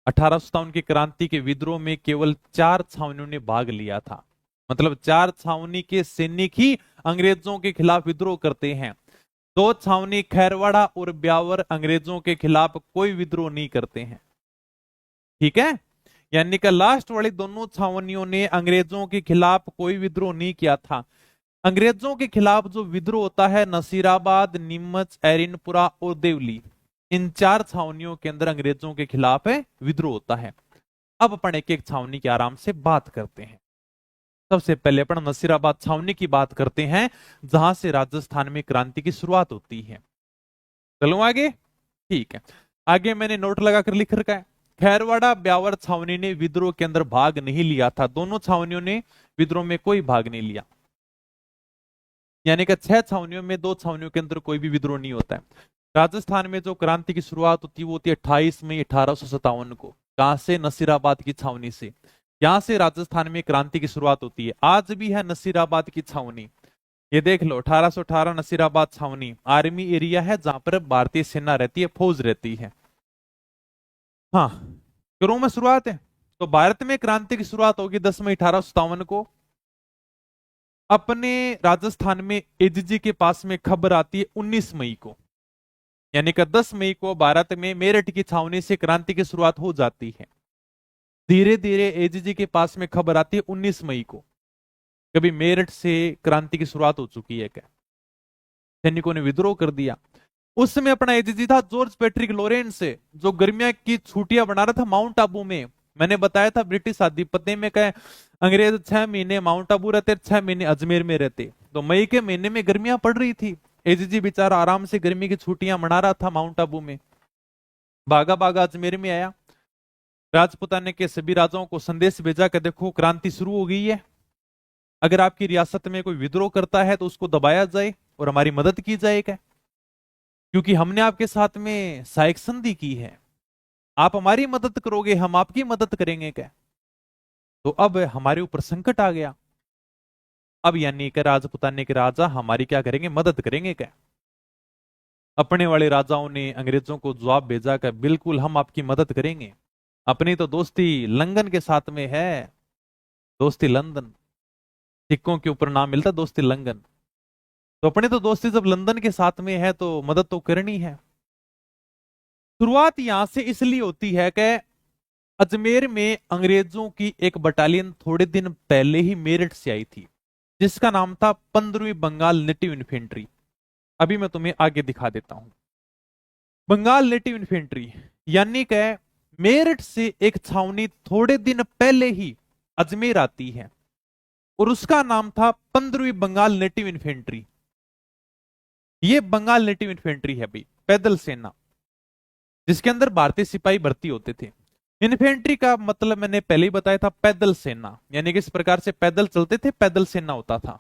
1857 की क्रांति के विद्रोह में केवल 4 छावनियों ने भाग लिया था, मतलब 4 छावनी के सैनिक ही अंग्रेजों के खिलाफ विद्रोह करते हैं। 2 छावनी खैरवाड़ा और ब्यावर अंग्रेजों के खिलाफ कोई विद्रोह नहीं करते हैं। ठीक है, यानी कि लास्ट वाली दोनों छावनियों ने अंग्रेजों के खिलाफ कोई विद्रोह नहीं किया था। अंग्रेजों के खिलाफ जो विद्रोह होता है नसीराबाद, नीमच, एरिनपुरा और देवली, इन 4 छावनियों के अंदर अंग्रेजों के खिलाफ विद्रोह होता है। अब अपन एक एक छावनी की आराम से बात करते हैं। सबसे पहले अपन नसीराबाद छावनी की बात करते हैं, जहां से राजस्थान में क्रांति की शुरुआत होती है। चलो आगे। ठीक है, आगे मैंने नोट लगाकर लिख रखा है, खैरवाड़ा ब्यावर छावनी ने विद्रोह के अंदर भाग नहीं लिया था। दोनों छावनियों ने विद्रोह में कोई भाग नहीं लिया। यानी कि 6 छावनियों में 2 छावनियों के अंदर कोई भी विद्रोह नहीं होता है। राजस्थान में जो क्रांति की शुरुआत होती है वो होती है 28 मई 1857 को। कहां से? नसीराबाद की छावनी से। यहां से राजस्थान में क्रांति की शुरुआत होती है। आज भी है नसीराबाद की छावनी। ये देख लो, 1818 नसीराबाद छावनी आर्मी एरिया है जहां पर भारतीय सेना रहती है, फौज रहती है। हाँ, करूं मैं शुरुआत है। तो भारत में क्रांति की शुरुआत होगी 10 मई 1857 को। अपने राजस्थान में एजीजी के पास में खबर आती है 19 मई को, यानी कि 10 मई को भारत में मेरठ की छावनी से क्रांति की शुरुआत हो जाती है। धीरे धीरे एजीजी के पास में खबर आती है 19 मई को, कभी मेरठ से क्रांति की शुरुआत हो चुकी है क्या। सैनिकों ने विद्रोह कर दिया। उस समय अपना एजीजी था जॉर्ज पैट्रिक लॉरेंस से, जो गर्मियां की छुट्टियां बना रहा था माउंट आबू में। मैंने बताया था ब्रिटिश आधिपत्य में कहे अंग्रेज 6 महीने माउंट आबू रहते, 6 महीने अजमेर में रहते। तो मई के महीने में गर्मियां पड़ रही थी, एजीजी बेचारा आराम से गर्मी की छुट्टियां मना रहा था माउंट आबू में। भागा भागा अजमेर में आया। राजपुताने के सभी राजाओं को संदेश भेजा कि देखो क्रांति शुरू हो गई है, अगर आपकी रियासत में कोई विद्रोह करता है तो उसको दबाया जाए और हमारी मदद की जाए क्या, क्योंकि हमने आपके साथ में सहायक संधि की है। आप हमारी मदद करोगे, हम आपकी मदद करेंगे क्या। तो अब हमारे ऊपर संकट आ गया। अब यानी कि राजपुताने के राजा हमारी क्या करेंगे, मदद करेंगे क्या। अपने वाले राजाओं ने अंग्रेजों को जवाब भेजा कि बिल्कुल हम आपकी मदद करेंगे। अपनी तो दोस्ती लंदन के साथ में है, दोस्ती लंदन, सिक्कों के ऊपर नाम मिलता दोस्ती लंदन। तो अपने तो दोस्ती जब लंदन के साथ में है तो मदद तो करनी है। शुरुआत यहां से इसलिए होती है कि अजमेर में अंग्रेजों की एक बटालियन थोड़े दिन पहले ही मेरठ से आई थी, जिसका नाम था 15वीं बंगाल नेटिव इन्फेंट्री। अभी मैं तुम्हें आगे दिखा देता हूं। बंगाल नेटिव इन्फेंट्री यानी कि मेरठ से एक छावनी थोड़े दिन पहले ही अजमेर आती है और उसका नाम था 15वीं बंगाल नेटिव इन्फेंट्री। ये बंगाल नेटिव इन्फेंट्री है भाई, पैदल सेना, जिसके अंदर भारतीय सिपाही भर्ती होते थे। इन्फेंट्री का मतलब मैंने पहले ही बताया था, पैदल सेना, यानी कि इस प्रकार से पैदल चलते थे, पैदल सेना होता था।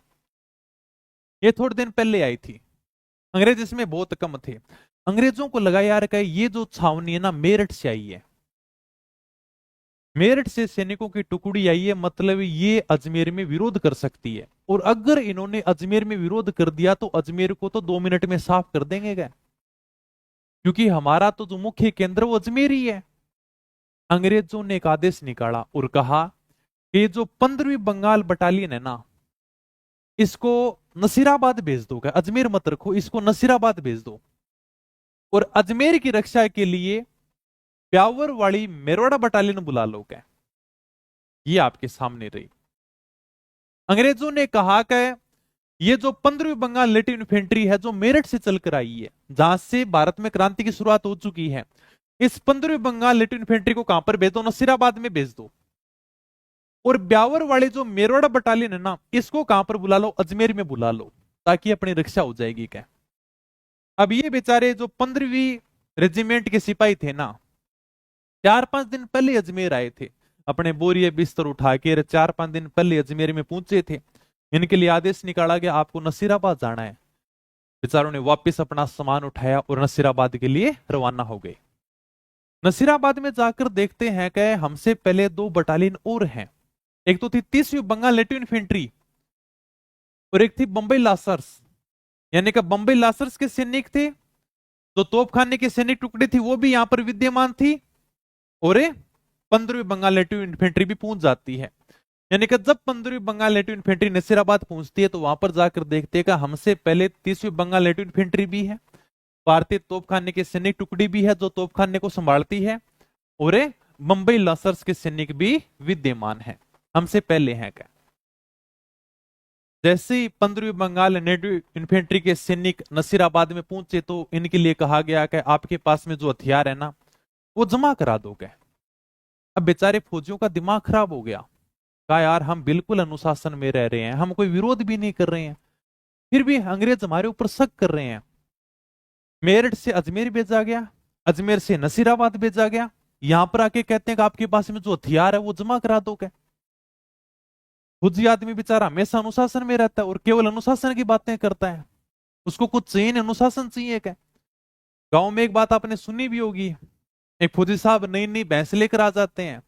ये थोड़े दिन पहले आई थी, अंग्रेज इसमें बहुत कम थे। अंग्रेजों को लगा यार कि ये जो छावनी है ना मेरठ से आई है, मेरठ से सैनिकों की टुकड़ी आई है, मतलब ये अजमेर में विरोध कर सकती है। और अगर इन्होंने अजमेर में विरोध कर दिया तो अजमेर को तो 2 मिनट में साफ कर देंगे क्या, क्योंकि हमारा तो जो मुख्य केंद्र वो अजमेर ही है। अंग्रेजों ने एक आदेश निकाला और कहा कि जो 15वीं बंगाल बटालियन है ना, इसको नसीराबाद भेज दो, क्या अजमेर मत रखो, इसको नसीराबाद भेज दो। और अजमेर की रक्षा के लिए प्यावर वाली मेरवाड़ा बटालियन बुला लो क्या। ये आपके सामने रही। अंग्रेजों ने कहा कि ये जो 15वीं बंगाल नेटिव इन्फेंट्री है जो मेरठ से चलकर आई है, जहां से भारत में क्रांति की शुरुआत हो चुकी है, इस 15वीं बंगाल नेटिव इन्फेंट्री को कहां पर भेज दो, नसीराबाद में भेज दो। और ब्यावर वाले जो मेरवाड़ा बटालियन है ना, इसको कहां पर बुला लो, अजमेर में बुला लो, ताकि अपनी रक्षा हो जाएगी क्या। अब ये बेचारे जो 15वीं रेजिमेंट के सिपाही थे ना, 4-5 दिन पहले अजमेर आए थे, अपने बोरिए बिस्तर उठा के 4-5 दिन पहले अजमेर में पहुंचे थे। इनके लिए आदेश निकाला गया आपको नसीराबाद जाना है। बेचारों ने वापस अपना सामान उठाया और नसीराबाद के लिए रवाना हो गए। नसीराबाद में जाकर देखते हैं कि हमसे पहले 2 बटालियन और हैं। एक तो थी 30वीं बंगाल नेटिव इन्फेंट्री और एक थी बंबई लासर्स, यानी कि बंबई लासर्स के सैनिक थे, जो तोपखाने की सैनिक टुकड़ी थी वो भी यहां पर विद्यमान थी, और 15वीं बंगाल नेटिव इन्फेंट्री भी पहुंच जाती है। यानी कि जब 15वीं बंगाल नेटिव इन्फेंट्री नसीराबाद पहुंचती है तो वहां पर जाकर देखते हैं हमसे पहले 30वीं बंगाल नेटिव इन्फेंट्री भी है, भारतीय तोपखाने की सैनिक टुकड़ी भी है जो तोपखाने को संभालती है, और बंबई लासर्स के सैनिक भी विद्यमान है, हमसे पहले हैं क्या। जैसे ही 15वीं बंगाल नेटिव इन्फेंट्री के सैनिक नसीराबाद में पहुंचे तो इनके लिए कहा गया कि आपके पास में जो हथियार है ना वो जमा करा दोगे। अब बेचारे फौजियों का दिमाग खराब हो गया, कहा यार हम बिल्कुल अनुशासन में रह रहे हैं, हम कोई विरोध भी नहीं कर रहे हैं, फिर भी अंग्रेज हमारे ऊपर शक कर रहे हैं। मेरठ से अजमेर भेजा गया, अजमेर से नसीराबाद भेजा गया, यहां पर आके कहते हैं कि आपके पास में जो हथियार है वो जमा करा दोगे। फौजी आदमी बेचारा हमेशा अनुशासन में रहता है और केवल अनुशासन की बातें करता है, उसको कुछ चाहिए नहीं, अनुशासन चाहिए क्या। गांव में एक बात आपने सुनी भी होगी, एक फौजी साहब नई नई भैंस लेकर आ जाते हैं।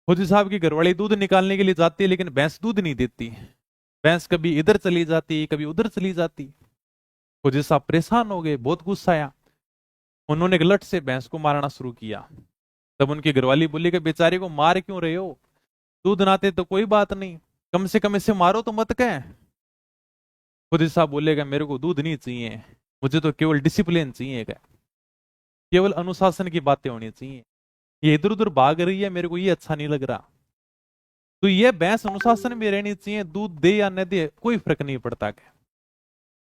फौजी साहब की घरवाली दूध निकालने के लिए जाती है, लेकिन भैंस दूध नहीं देती। भैंस कभी इधर चली जाती, कभी उधर चली जाती। फौजी साहब परेशान हो गए, बहुत गुस्सा आया। उन्होंने गलत से भैंस को मारना शुरू किया। तब उनकी घरवाली बोली कि बेचारे को मार क्यों रहे हो, दूध नाते तो कोई बात नहीं, कम से कम इसे मारो तो मत कह। फौजी साहब बोलेगा मेरे को दूध नहीं चाहिए, मुझे तो केवल डिसिप्लिन चाहिए, केवल अनुशासन की बातें होनी चाहिए। ये इधर उधर भाग रही है, मेरे को ये अच्छा नहीं लग रहा। तो ये भैंस अनुशासन में रहनी चाहिए, दूध दे या न दे कोई फर्क नहीं पड़ता क्या।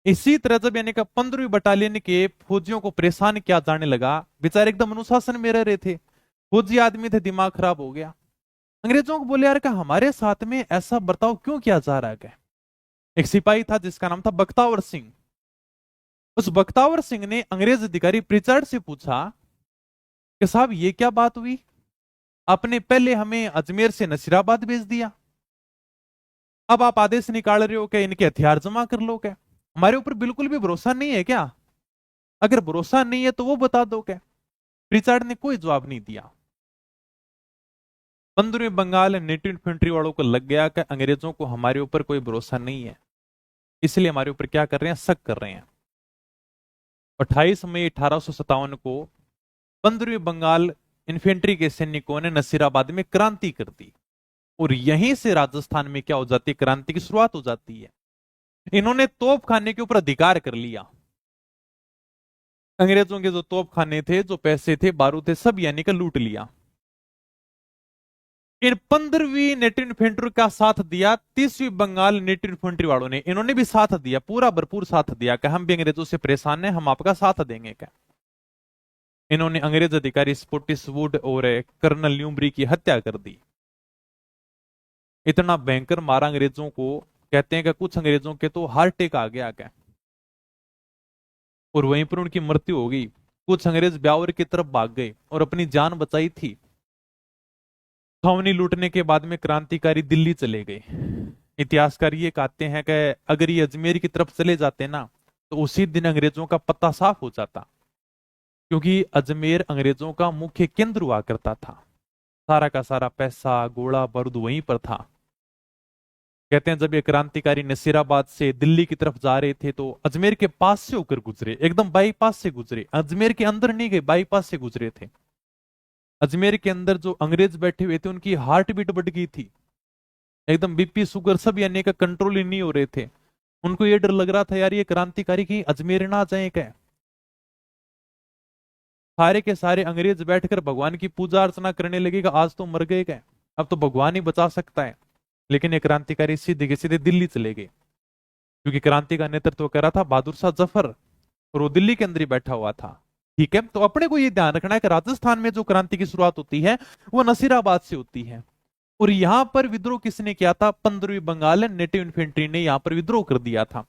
इसी तरह जब यानी कि 15वीं बटालियन के फौजियों को परेशान किया जाने लगा, बेचारे एकदम अनुशासन में रह रहे थे, फौजी आदमी थे, दिमाग खराब हो गया। अंग्रेजों को बोले यार क्या हमारे साथ में ऐसा बर्ताव क्यों किया जा रहा है क्या। एक सिपाही था जिसका नाम था बख्तावर सिंह। उस बख्तावर सिंह ने अंग्रेज अधिकारी प्रिचर्ड से पूछा कि साहब ये क्या बात हुई, आपने पहले हमें अजमेर से नसीराबाद भेज दिया, अब आप आदेश निकाल रहे हो कि इनके हथियार जमा कर लो, क्या हमारे ऊपर बिल्कुल भी भरोसा नहीं है क्या। अगर भरोसा नहीं है तो वो बता दो क्या। प्रिचर्ड ने कोई जवाब नहीं दिया। 15वीं बंगाल नेटिव इन्फेंट्री वालों को लग गया कि अंग्रेजों को हमारे ऊपर कोई भरोसा नहीं है, इसलिए हमारे ऊपर क्या कर रहे हैं, शक कर रहे हैं। 28 मई 1857 को 15वीं बंगाल इन्फेंट्री के सैनिकों ने नसीराबाद में क्रांति कर दी और यहीं से राजस्थान में क्या हो जाती है, क्रांति की शुरुआत हो जाती है। इन्होंने तोप खाने के ऊपर अधिकार कर लिया। अंग्रेजों के जो तोप खाने थे, जो पैसे थे, बारूद थे, सब यानी कि लूट लिया। इन 15वीं नेटिव इन्फेंट्री का साथ दिया 30वीं बंगाल नेटिव इन्फेंट्री वालों ने, इन्होंने भी साथ दिया, पूरा भरपूर साथ दिया कि हम भी अंग्रेजों से परेशान हैं, हम आपका साथ देंगे क्या। इन्होंने अंग्रेज अधिकारी स्पोर्टिसवुड और कर्नल न्यूमरी की हत्या कर दी। इतना भयंकर मारा अंग्रेजों को, कहते हैं कि कुछ अंग्रेजों के तो हार्ट अटैक आ गया क्या, और वहीं पर उनकी मृत्यु हो गई। कुछ अंग्रेज ब्यावर की तरफ भाग गए और अपनी जान बचाई थी। छावनी लूटने के बाद में क्रांतिकारी दिल्ली चले गए। इतिहासकार ये कहते हैं कि अगर ये अजमेर की तरफ चले जाते ना तो उसी दिन अंग्रेजों का पत्ता साफ हो जाता, क्योंकि अजमेर अंग्रेजों का मुख्य केंद्र हुआ करता था। सारा का सारा पैसा, गोला बारूद वहीं पर था। कहते हैं जब ये क्रांतिकारी नसीराबाद से दिल्ली की तरफ जा रहे थे तो अजमेर के पास से होकर गुजरे, एकदम बाईपास से गुजरे, अजमेर के अंदर नहीं गए, बाईपास से गुजरे थे। अजमेर के अंदर जो अंग्रेज बैठे हुए थे उनकी हार्ट बीट बढ़ गई थी, एकदम बीपी शुगर सब यानी का कंट्रोल ही नहीं हो रहे थे। उनको ये डर लग रहा था यार ये क्रांतिकारी की अजमेर ना आ जाए क्या। सारे के सारे अंग्रेज बैठकर भगवान की पूजा अर्चना करने लगेगा, आज तो मर गए क्या, अब तो भगवान ही बचा सकता है। लेकिन ये क्रांतिकारी सीधे के सीधे दिल्ली चले गए, क्योंकि क्रांति का नेतृत्व कर रहा था बहादुर शाह जफर और वो दिल्ली के अंदर ही बैठा हुआ था। ठीक है, तो अपने को ये ध्यान रखना है कि राजस्थान में जो क्रांति की शुरुआत होती है वो नसीराबाद से होती है। और यहां पर विद्रोह किसने किया था, 15वीं बंगाल नेटिव इन्फेंट्री ने यहां पर विद्रोह कर दिया था।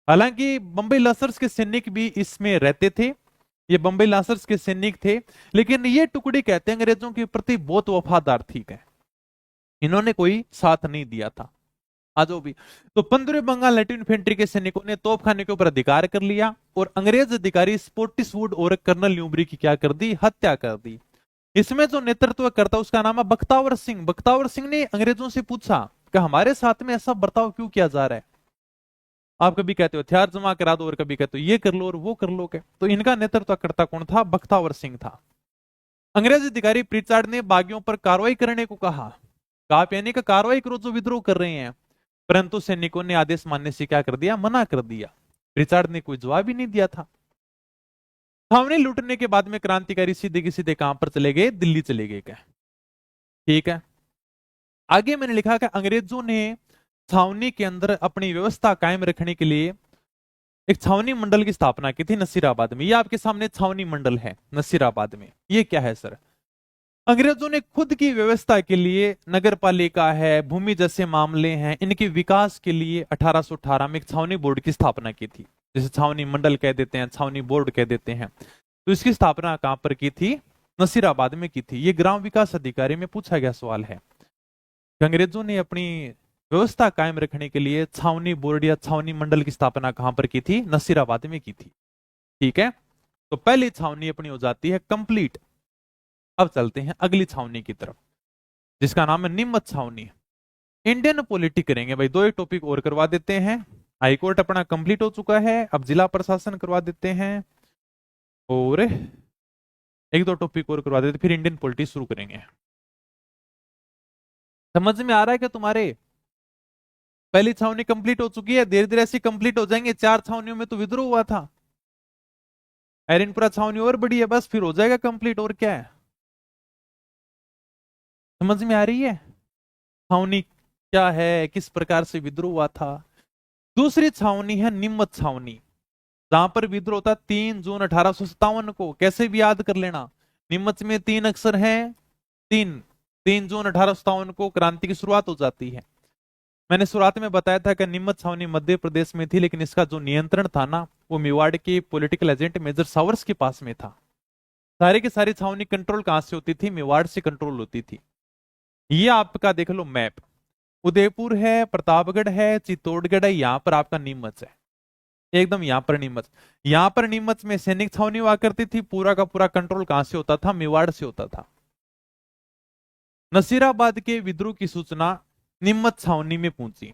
हालांकि बंबई लासर्स के सैनिक भी इसमें रहते थे, ये बंबई लासर्स के सैनिक थे, लेकिन ये टुकड़ी कहते हैं अंग्रेजों के प्रति बहुत वफादार थी, इन्होंने कोई साथ नहीं दिया था। आज भी तो 15वीं बंगाल नेटिव इन्फेंट्री के सैनिकों ने तोपखाने के ऊपर अधिकार कर लिया और अंग्रेज अधिकारी स्पोर्टिसवुड और कर्नल न्यूमरी की क्या कर दी, हत्या कर दी। इसमें जो नेतृत्व करता उसका नाम है बख्तावर सिंह। बख्तावर सिंह ने अंग्रेजों से पूछा कि हमारे साथ में ऐसा बर्ताव क्यों किया जा रहा है, आप कभी कहते हो हथियार जमा करा दो और कभी कहते हो ये कर लो और वो कर लो। क्या तो इनका नेतृत्व करता कौन था, बख्तावर सिंह था। अंग्रेज अधिकारी प्रिचार्ड ने बागियों पर कार्रवाई करने को कहा, आप यानी कि कार्रवाई करो जो विद्रोह कर रहे हैं, परंतु सैनिकों ने आदेश मानने से क्या कर दिया, मना कर दिया। रिचार्ड ने कोई जवाब ही नहीं दिया था। छावनी लूटने के बाद में क्रांतिकारी सीधे के सीधे कहां पर चले गए, दिल्ली चले गए। क्या ठीक है, आगे मैंने लिखा कि अंग्रेजों ने छावनी के अंदर अपनी व्यवस्था कायम रखने के लिए एक छावनी मंडल की स्थापना की थी नसीराबाद में। ये आपके सामने छावनी मंडल है नसीराबाद में। ये क्या है सर, अंग्रेजों ने खुद की व्यवस्था के लिए नगर पालिका है, भूमि जैसे मामले हैं, इनके विकास के लिए 1818 में एक छावनी बोर्ड की स्थापना की थी, जिसे छावनी मंडल कह देते हैं, छावनी बोर्ड कह देते हैं। तो इसकी स्थापना कहां पर की थी, नसीराबाद में की थी। ये ग्राम विकास अधिकारी में पूछा गया सवाल है। अंग्रेजों ने अपनी व्यवस्था कायम रखने के लिए छावनी बोर्ड या छावनी मंडल की स्थापना कहां पर की थी? नसीराबाद में की थी। ठीक है, तो पहली छावनी अपनी हो जाती है कंप्लीट। अब चलते हैं अगली छावनी की तरफ, जिसका नाम है नीमच छावनी। इंडियन पॉलिटी करेंगे भाई, दो एक टॉपिक और करवा देते हैं। हाईकोर्ट अपना कंप्लीट हो चुका है, अब जिला प्रशासन करवा देते हैं और एक दो टॉपिक और करवा देते, फिर इंडियन पॉलिटी शुरू करेंगे। समझ में आ रहा है कि तुम्हारे? पहली छावनी कंप्लीट हो चुकी है, धीरे धीरे ऐसी कंप्लीट हो जाएंगे। 4 छावनियों में तो विद्रोह हुआ था, एरिनपुरा छावनी और बड़ी है, बस फिर हो जाएगा कंप्लीट, और क्या है। समझ में आ रही है छावनी क्या है, किस प्रकार से विद्रोह हुआ था। दूसरी छावनी है नीमच छावनी, जहां पर विद्रोह था 3 जून 1857 को। कैसे भी याद कर लेना, नीमच में 3 अक्षर हैं, 3 जून 1857 को क्रांति की शुरुआत हो जाती है। मैंने शुरुआत में बताया था कि नीमच छावनी मध्य प्रदेश में थी, लेकिन इसका जो नियंत्रण था ना, वो मेवाड़ के पॉलिटिकल एजेंट मेजर सावर्स के पास में था। सारी की सारी छावनी कंट्रोल कहां से होती थी? मेवाड़ से कंट्रोल होती थी। ये आपका देख लो मैप, उदयपुर है, प्रतापगढ़ है, चित्तौड़गढ़ है, यहां पर आपका नीमच है, एकदम यहां पर नीमच। यहां पर नीमच में सैनिक छावनी हुआ करती थी। पूरा का पूरा कंट्रोल कहां से होता था? मेवाड़ से होता था। नसीराबाद के विद्रोह की सूचना नीमच छावनी में पहुंची।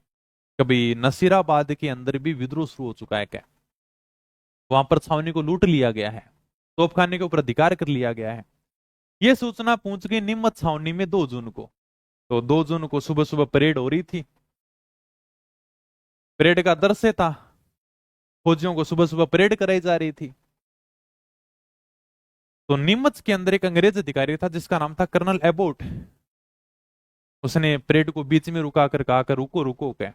कभी नसीराबाद के अंदर भी विद्रोह शुरू हो चुका है क्या? वहां पर छावनी को लूट लिया गया है, तोपखाने के ऊपर अधिकार कर लिया गया है। यह सूचना पहुंच गई नीमच छावनी में 2 जून को। तो 2 जून को सुबह सुबह परेड हो रही थी। परेड का दृश्य था, फौजियों को सुबह सुबह परेड कराई जा रही थी। तो नीमच के अंदर एक अंग्रेज अधिकारी था जिसका नाम था कर्नल एबोट। उसने परेड को बीच में रुका कर कहा, रुको रुको क्या।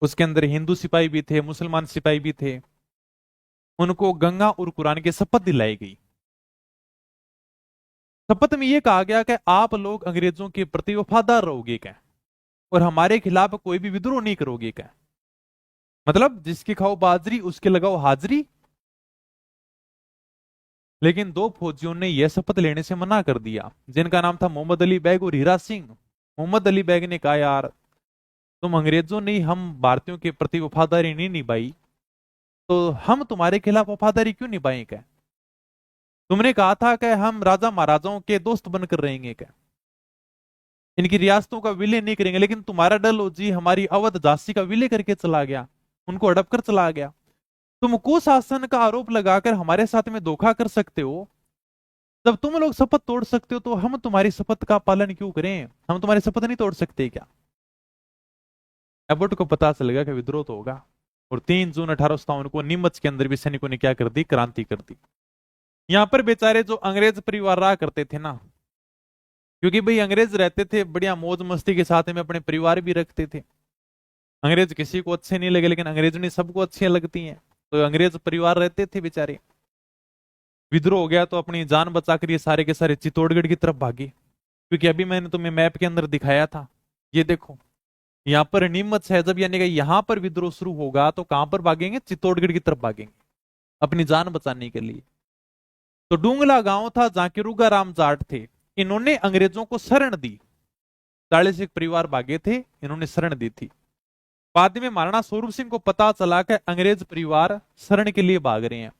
उसके अंदर हिंदू सिपाही भी थे, मुसलमान सिपाही भी थे। उनको गंगा और कुरान की शपथ दिलाई गई। शपथ में यह कहा गया कि आप लोग अंग्रेजों के प्रति वफादार रहोगे क्या, और हमारे खिलाफ कोई भी विद्रोह नहीं करोगे क्या। मतलब जिसकी खाओ बाजरी उसके लगाओ हाजरी। लेकिन 2 फौजियों ने यह शपथ लेने से मना कर दिया, जिनका नाम था मोहम्मद अली बैग और हीरा सिंह। मोहम्मद अली बैग ने कहा, यार तुम अंग्रेजों ने हम भारतीयों के प्रति वफादारी नहीं निभाई, तो हम तुम्हारे खिलाफ वफादारी क्यों निभाएं क्या। तुमने कहा था कि हम राजा महाराजाओं के दोस्त बनकर रहेंगे क्या, इनकी रियासतों का विलय नहीं करेंगे। लेकिन तुम्हारा डलहौजी हमारी अवध झांसी का विलय करके चला गया, उनको हड़प कर चला गया। तुम कुशासन का आरोप लगाकर हमारे साथ में धोखा कर सकते हो। जब तुम लोग शपथ तोड़ सकते हो तो हम तुम्हारी शपथ का पालन क्यों करें? हम तुम्हारी शपथ नहीं तोड़ सकते क्या? एबोट को पता चल गया कि विद्रोह तो होगा, और 3 जून 1857 को नीमच के अंदर भी सैनिकों ने क्या कर दी? क्रांति कर दी। यहां पर बेचारे जो अंग्रेज परिवार रहा करते थे ना, क्योंकि भाई अंग्रेज रहते थे बढ़िया मौज मस्ती के साथ में, अपने परिवार भी रखते थे। अंग्रेज किसी को अच्छे नहीं लगे, लेकिन अंग्रेजनी सबको अच्छी लगती हैं। तो अंग्रेज परिवार रहते थे बेचारे। विद्रोह हो गया तो अपनी जान बचाकर ये सारे के सारे चित्तौड़गढ़ की तरफ भागे, क्योंकि अभी मैंने तुम्हें मैप के अंदर दिखाया था। ये देखो यहाँ पर नीमच है, जब यानी कि यहाँ पर विद्रोह शुरू होगा तो कहां पर भागेंगे? चित्तौड़गढ़ की तरफ भागेंगे अपनी जान बचाने के लिए। तो डूंगला गांव था जहां के रुगाराम जाट थे, इन्होंने अंग्रेजों को शरण दी। 40 एक परिवार भागे थे, इन्होंने शरण दी थी। बाद में महाराणा स्वरूप सिंह को पता चला कि अंग्रेज परिवार शरण के लिए भाग रहे हैं,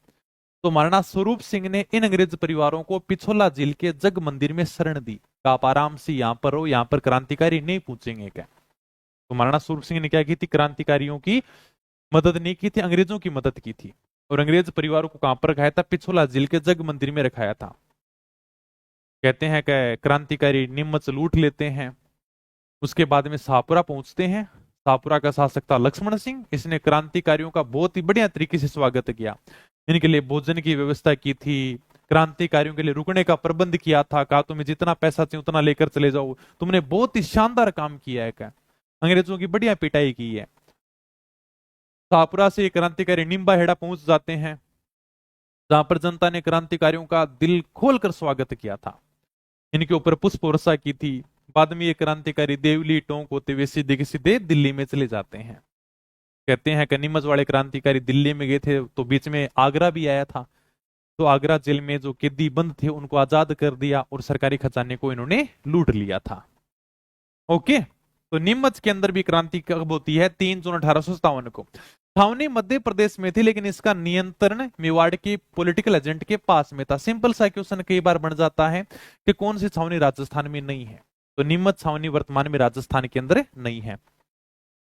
तो महाराणा स्वरूप सिंह ने इन अंग्रेज परिवारों को पिछोला झील के जग मंदिर में शरण दी। आप आराम से यहां पर हो, यहां पर क्रांतिकारी नहीं पूछेंगे क्या। तो महाराणा स्वरूप सिंह ने क्या की थी? क्रांतिकारियों की मदद नहीं की थी, अंग्रेजों की मदद की थी। और अंग्रेज परिवारों को कहां पर रखाया था? पिछोला झील के जग मंदिर में रखाया था। कहते हैं कि क्रांतिकारी नीमच लूट लेते हैं, उसके बाद में शाहपुरा पहुंचते हैं। शाहपुरा का शासक था लक्ष्मण सिंह, इसने क्रांतिकारियों का बहुत ही बढ़िया तरीके से स्वागत किया। इनके लिए भोजन की व्यवस्था की थी, क्रांतिकारियों के लिए रुकने का प्रबंध किया था, कहा तुम्हें जितना पैसा चाहिए उतना लेकर चले जाओ, तुमने बहुत ही शानदार काम किया है। क्या अंग्रेजों की बढ़िया पिटाई की है। शाहपुरा से क्रांतिकारी निम्बा हेड़ा पहुंच जाते हैं, जहां पर जनता ने क्रांतिकारियों का दिल खोलकर स्वागत किया था, इनके ऊपर पुष्प वर्षा की थी। बाद में ये क्रांतिकारी देवली टोंक होते हुए सीधे के सीधे दिल्ली में चले जाते हैं। कहते हैं कि नीमच वाले क्रांतिकारी दिल्ली में गए थे तो बीच में आगरा भी आया था, तो आगरा जेल में जो कैदी बंद थे उनको आजाद कर दिया और सरकारी खजाने को इन्होंने लूट लिया था। ओके, तो नीमच के अंदर भी क्रांति कब होती है? 3 जून 1857 को। छावनी मध्य प्रदेश में थी, लेकिन इसका नियंत्रण मेवाड़ के पॉलिटिकल एजेंट के पास में था। सिंपल सा क्वेश्चन कई बार बन जाता है कि कौन सी छावनी राजस्थान में नहीं है, तो नीमच छावनी वर्तमान में राजस्थान के अंदर नहीं है।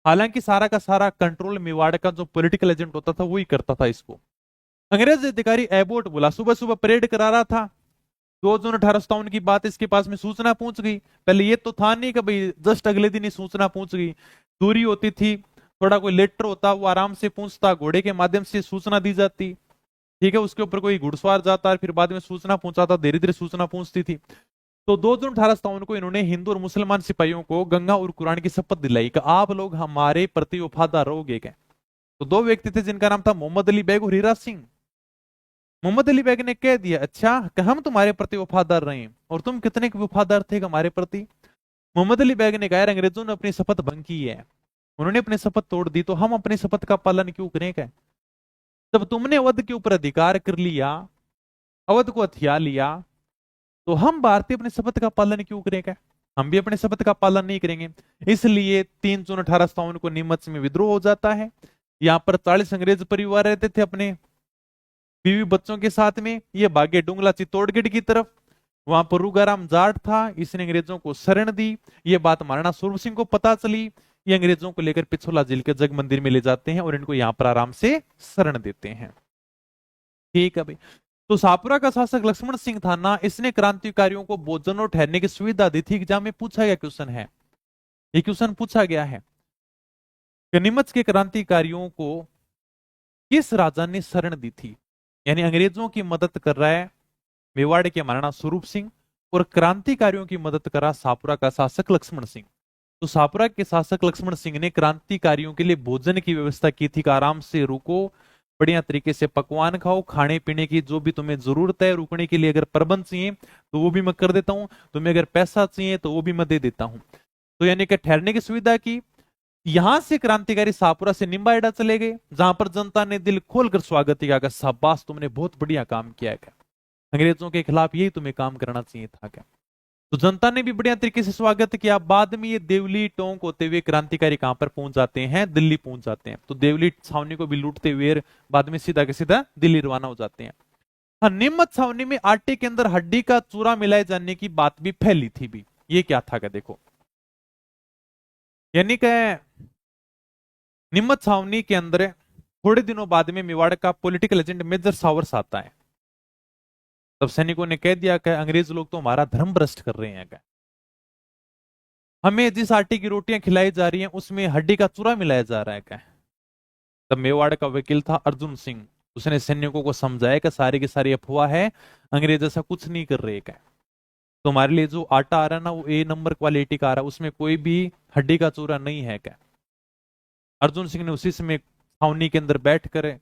हालांकि सारा का सारा कंट्रोल मेवाड़ का जो पॉलिटिकल एजेंट होता था वही करता था इसको। अंग्रेज अधिकारी एबोट बोला, सुबह सुबह परेड करा रहा था, 2 जून 1857 की बात, इसके पास में सूचना पहुंच गई। पहले ये तो था नहीं कि भाई जस्ट अगले दिन ही सूचना पहुंच गई, दूरी होती थी, थोड़ा कोई लेटर होता वो आराम से पहुंचता, घोड़े के माध्यम से सूचना दी जाती, ठीक है, उसके ऊपर कोई घुड़सवार जाता और फिर बाद में सूचना पहुंचाता, धीरे धीरे सूचना पहुंचती थी। तो 2 जून 1857 को इन्होंने हिंदू और मुसलमान सिपाहियों को गंगा और कुरान की शपथ दिलाई कि आप लोग हमारे प्रति वफादार रहोगे क्या। तो दो व्यक्ति थे जिनका नाम था मोहम्मद अली बेग और हीरा सिंह। मोहम्मद अली बेग ने कह दिया, अच्छा कि हम तुम्हारे प्रति वफादार रहे, और तुम कितने वफादार थे हमारे प्रति? मोहम्मद अली बेग ने कहा, अंग्रेजों ने अपनी शपथ भंग की है, उन्होंने अपनी शपथ तोड़ दी, तो हम अपनी शपथ का पालन क्यों करें? क्या जब तुमने अवध के ऊपर अधिकार कर लिया, अवध को हथिया लिया, तो हम भारतीय अपनी शपथ का पालन क्यों करेंगे? हम भी अपने शपथ का पालन नहीं करेंगे। इसलिए 3 जून 1857 को नीमच में विद्रोह हो जाता है। यहाँ पर 40 अंग्रेज परिवार रहते थे अपने बीवी बच्चों के साथ में, ये भागे डुंगला चित्तौड़गढ़ की तरफ। वहां पर रूगाराम जाट था, इसने अंग्रेजों को शरण दी। ये बात महाराणा सूरत सिंह को पता चली, ये अंग्रेजों को लेकर पिछोला जेल के जग मंदिर में ले जाते हैं और इनको यहाँ पर आराम से शरण देते हैं। ठीक है भाई। तो सापुरा का शासक लक्ष्मण सिंह था ना, इसने क्रांतिकारियों को भोजन और ठहरने की सुविधा दी थी। एग्जाम में पूछा गया क्वेश्चन है, ये क्वेश्चन पूछा गया है कि नीमच के क्रांतिकारियों को किस राजा ने शरण दी थी? यानी अंग्रेजों की मदद कर रहा है मेवाड़ के महाराणा स्वरूप सिंह, और क्रांतिकारियों की मदद कर रहा सापुरा का शासक लक्ष्मण सिंह। तो सापुरा के शासक लक्ष्मण सिंह ने क्रांतिकारियों के लिए भोजन की व्यवस्था की थी कि आराम से रुको, बढ़िया तरीके से पकवान खाओ, खाने पीने की जो भी तुम्हें जरूरत है, रुकने के लिए अगर प्रबंध चाहिए तो वो भी मैं कर देता हूँ, तुम्हें अगर पैसा चाहिए तो वो भी मैं दे देता हूँ। तो यानी कि ठहरने की सुविधा की। यहां से क्रांतिकारी सापुरा से निम्बाहेड़ा चले गए, जहां पर जनता ने दिल खोलकर स्वागत किया कि शाबाश, तुमने बहुत बढ़िया काम किया है, अंग्रेजों के खिलाफ यही तुम्हें काम करना चाहिए था क्या। तो जनता ने भी बढ़िया तरीके से स्वागत किया। बाद में ये देवली टोंक होते हुए क्रांतिकारी कहां पर पहुंच जाते हैं? दिल्ली पहुंच जाते हैं। तो देवली छावनी को भी लूटते हुए बाद में सीधा के सीधा दिल्ली रवाना हो जाते हैं। हाँ, नीमच छावनी में आटे के अंदर हड्डी का चूरा मिलाए जाने की बात भी फैली थी भी। ये क्या था क्या देखो, यानी कि नीमच छावनी के अंदर थोड़े दिनों बाद में मेवाड़ का पॉलिटिकल एजेंट मेजर सावर्स आता है। तब सैनिकों ने कह दिया कि अंग्रेज लोग तो हमारा धर्म भ्रष्ट कर रहे हैं, हमें जिस आटे की रोटियां खिलाई जा रही हैं उसमें हड्डी का चूरा मिलाया जा रहा है क्या। तब मेवाड़ का वकील था अर्जुन सिंह, उसने सैनिकों को समझाया कि सारी की सारी अफवाह है, अंग्रेज ऐसा कुछ नहीं कर रहे क्या, तुम्हारे लिए जो आटा आ रहा है ना वो ए नंबर क्वालिटी का आ रहा है, उसमें कोई भी हड्डी का चूरा नहीं है क्या। अर्जुन सिंह ने उसी समय छावनी के अंदर बैठ कर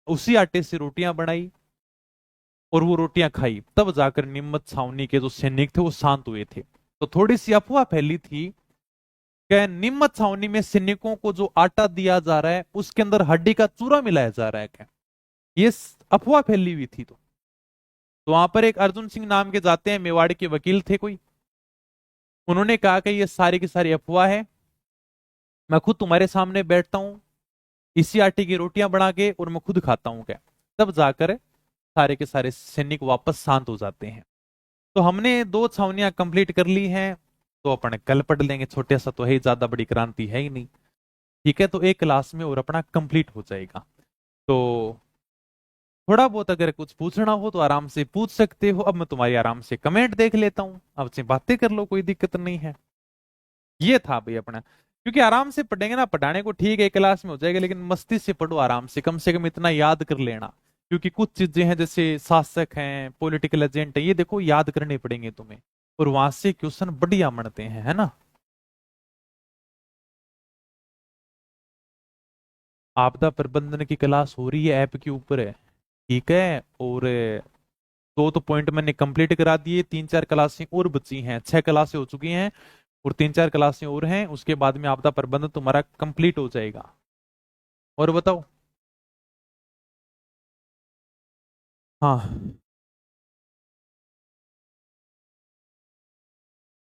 उसी आटे से रोटियां बनाई और वो रोटियां खाई, तब जाकर नीमच छावनी के जो सैनिक थे वो शांत हुए थे। तो थोड़ी सी अफवाह फैली थी कि नीमच छावनी में सैनिकों को जो आटा दिया जा रहा है उसके अंदर हड्डी का चूरा मिलाया जा रहा है क्या, ये अफवाह फैली हुई थी। तो वहां पर एक अर्जुन सिंह नाम के जाते हैं, मेवाड़ के वकील थे कोई, उन्होंने कहा कि ये सारी की सारी अफवाह है, मैं खुद तुम्हारे सामने बैठता हूं इसी आटे की रोटियां बना के और मैं खुद खाता हूं क्या। तब जाकर सारे के सारे सैनिक वापस शांत हो जाते हैं। तो हमने 2 छावनियां कंप्लीट कर ली हैं, तो अपन कल पढ़ लेंगे, छोटे सा तो है, ज्यादा बड़ी क्रांति है ही नहीं। ठीक है, तो एक क्लास में और अपना कंप्लीट हो जाएगा। तो थोड़ा बहुत अगर कुछ पूछना हो तो आराम से पूछ सकते हो। अब मैं तुम्हारी आराम से कमेंट देख लेता हूँ, अब से बातें कर लो, कोई दिक्कत नहीं है। ये था भाई अपना, क्योंकि आराम से पढ़ेंगे ना, पढ़ाने को ठीक है एक क्लास में हो जाएगा, लेकिन मस्ती से पढ़ो आराम से कम इतना याद कर लेना। क्योंकि कुछ चीजें हैं जैसे शासक हैं, पॉलिटिकल एजेंट है, ये देखो याद करने पड़ेंगे तुम्हें, और वहां से क्वेश्चन बढ़िया बनते हैं, है ना। आपदा प्रबंधन की क्लास हो रही है ऐप के ऊपर है, ठीक है। और दो तो पॉइंट मैंने कंप्लीट करा दिए, 3 4 क्लासें और बची हैं, 6 क्लासें हो चुकी हैं और 3 4 क्लासें और हैं, उसके बाद में आपदा प्रबंधन तुम्हारा कंप्लीट हो जाएगा। और बताओ। हाँ।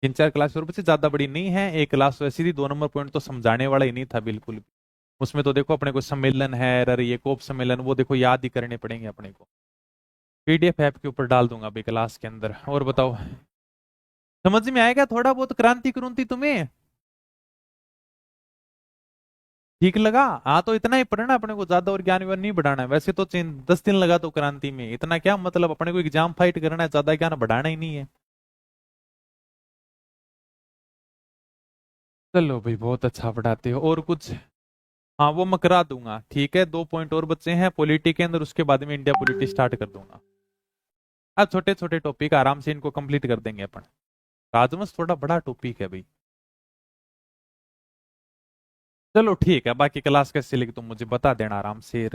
3-4 क्लास और बच्चे, ज्यादा बड़ी नहीं है। एक क्लास वैसी थी, 2 नंबर पॉइंट तो समझाने वाला ही नहीं था बिल्कुल भी। उसमें तो देखो अपने को सम्मेलन है, अरे ये कोप सम्मेलन, वो देखो याद ही करने पड़ेंगे अपने को। पीडीएफ ऐप के ऊपर डाल दूंगा अभी क्लास के अंदर। और बताओ, समझ में आएगा थोड़ा बहुत क्रांति क्रांति तुम्हें? ठीक लगा? हाँ, तो इतना ही पढ़ना अपने को, ज्यादा और ज्ञान व्यान नहीं बढ़ाना है। वैसे तो 10 दिन लगा तो क्रांति में, इतना क्या मतलब, अपने को एग्जाम फाइट करना है, ज्यादा ज्ञान बढ़ाना ही नहीं है। चलो भाई, बहुत अच्छा पढ़ाते हो। और कुछ? हाँ, वो मैं करा दूंगा, ठीक है। 2 पॉइंट और बच्चे हैं पॉलिटी के अंदर, उसके बाद में इंडिया पॉलिटी स्टार्ट कर दूंगा। अब छोटे छोटे टॉपिक आराम से इनको कंप्लीट कर देंगे अपन। राजवंश थोड़ा बड़ा टॉपिक है भाई। चलो ठीक है, बाकी क्लास कैसे लगी तुम मुझे बता देना आराम से।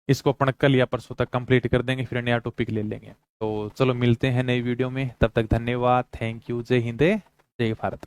इसको अपन कल या परसों तक कंप्लीट कर देंगे, फिर नया टॉपिक ले लेंगे। तो चलो मिलते हैं नई वीडियो में, तब तक धन्यवाद, थैंक यू, जय हिंद, जय भारत।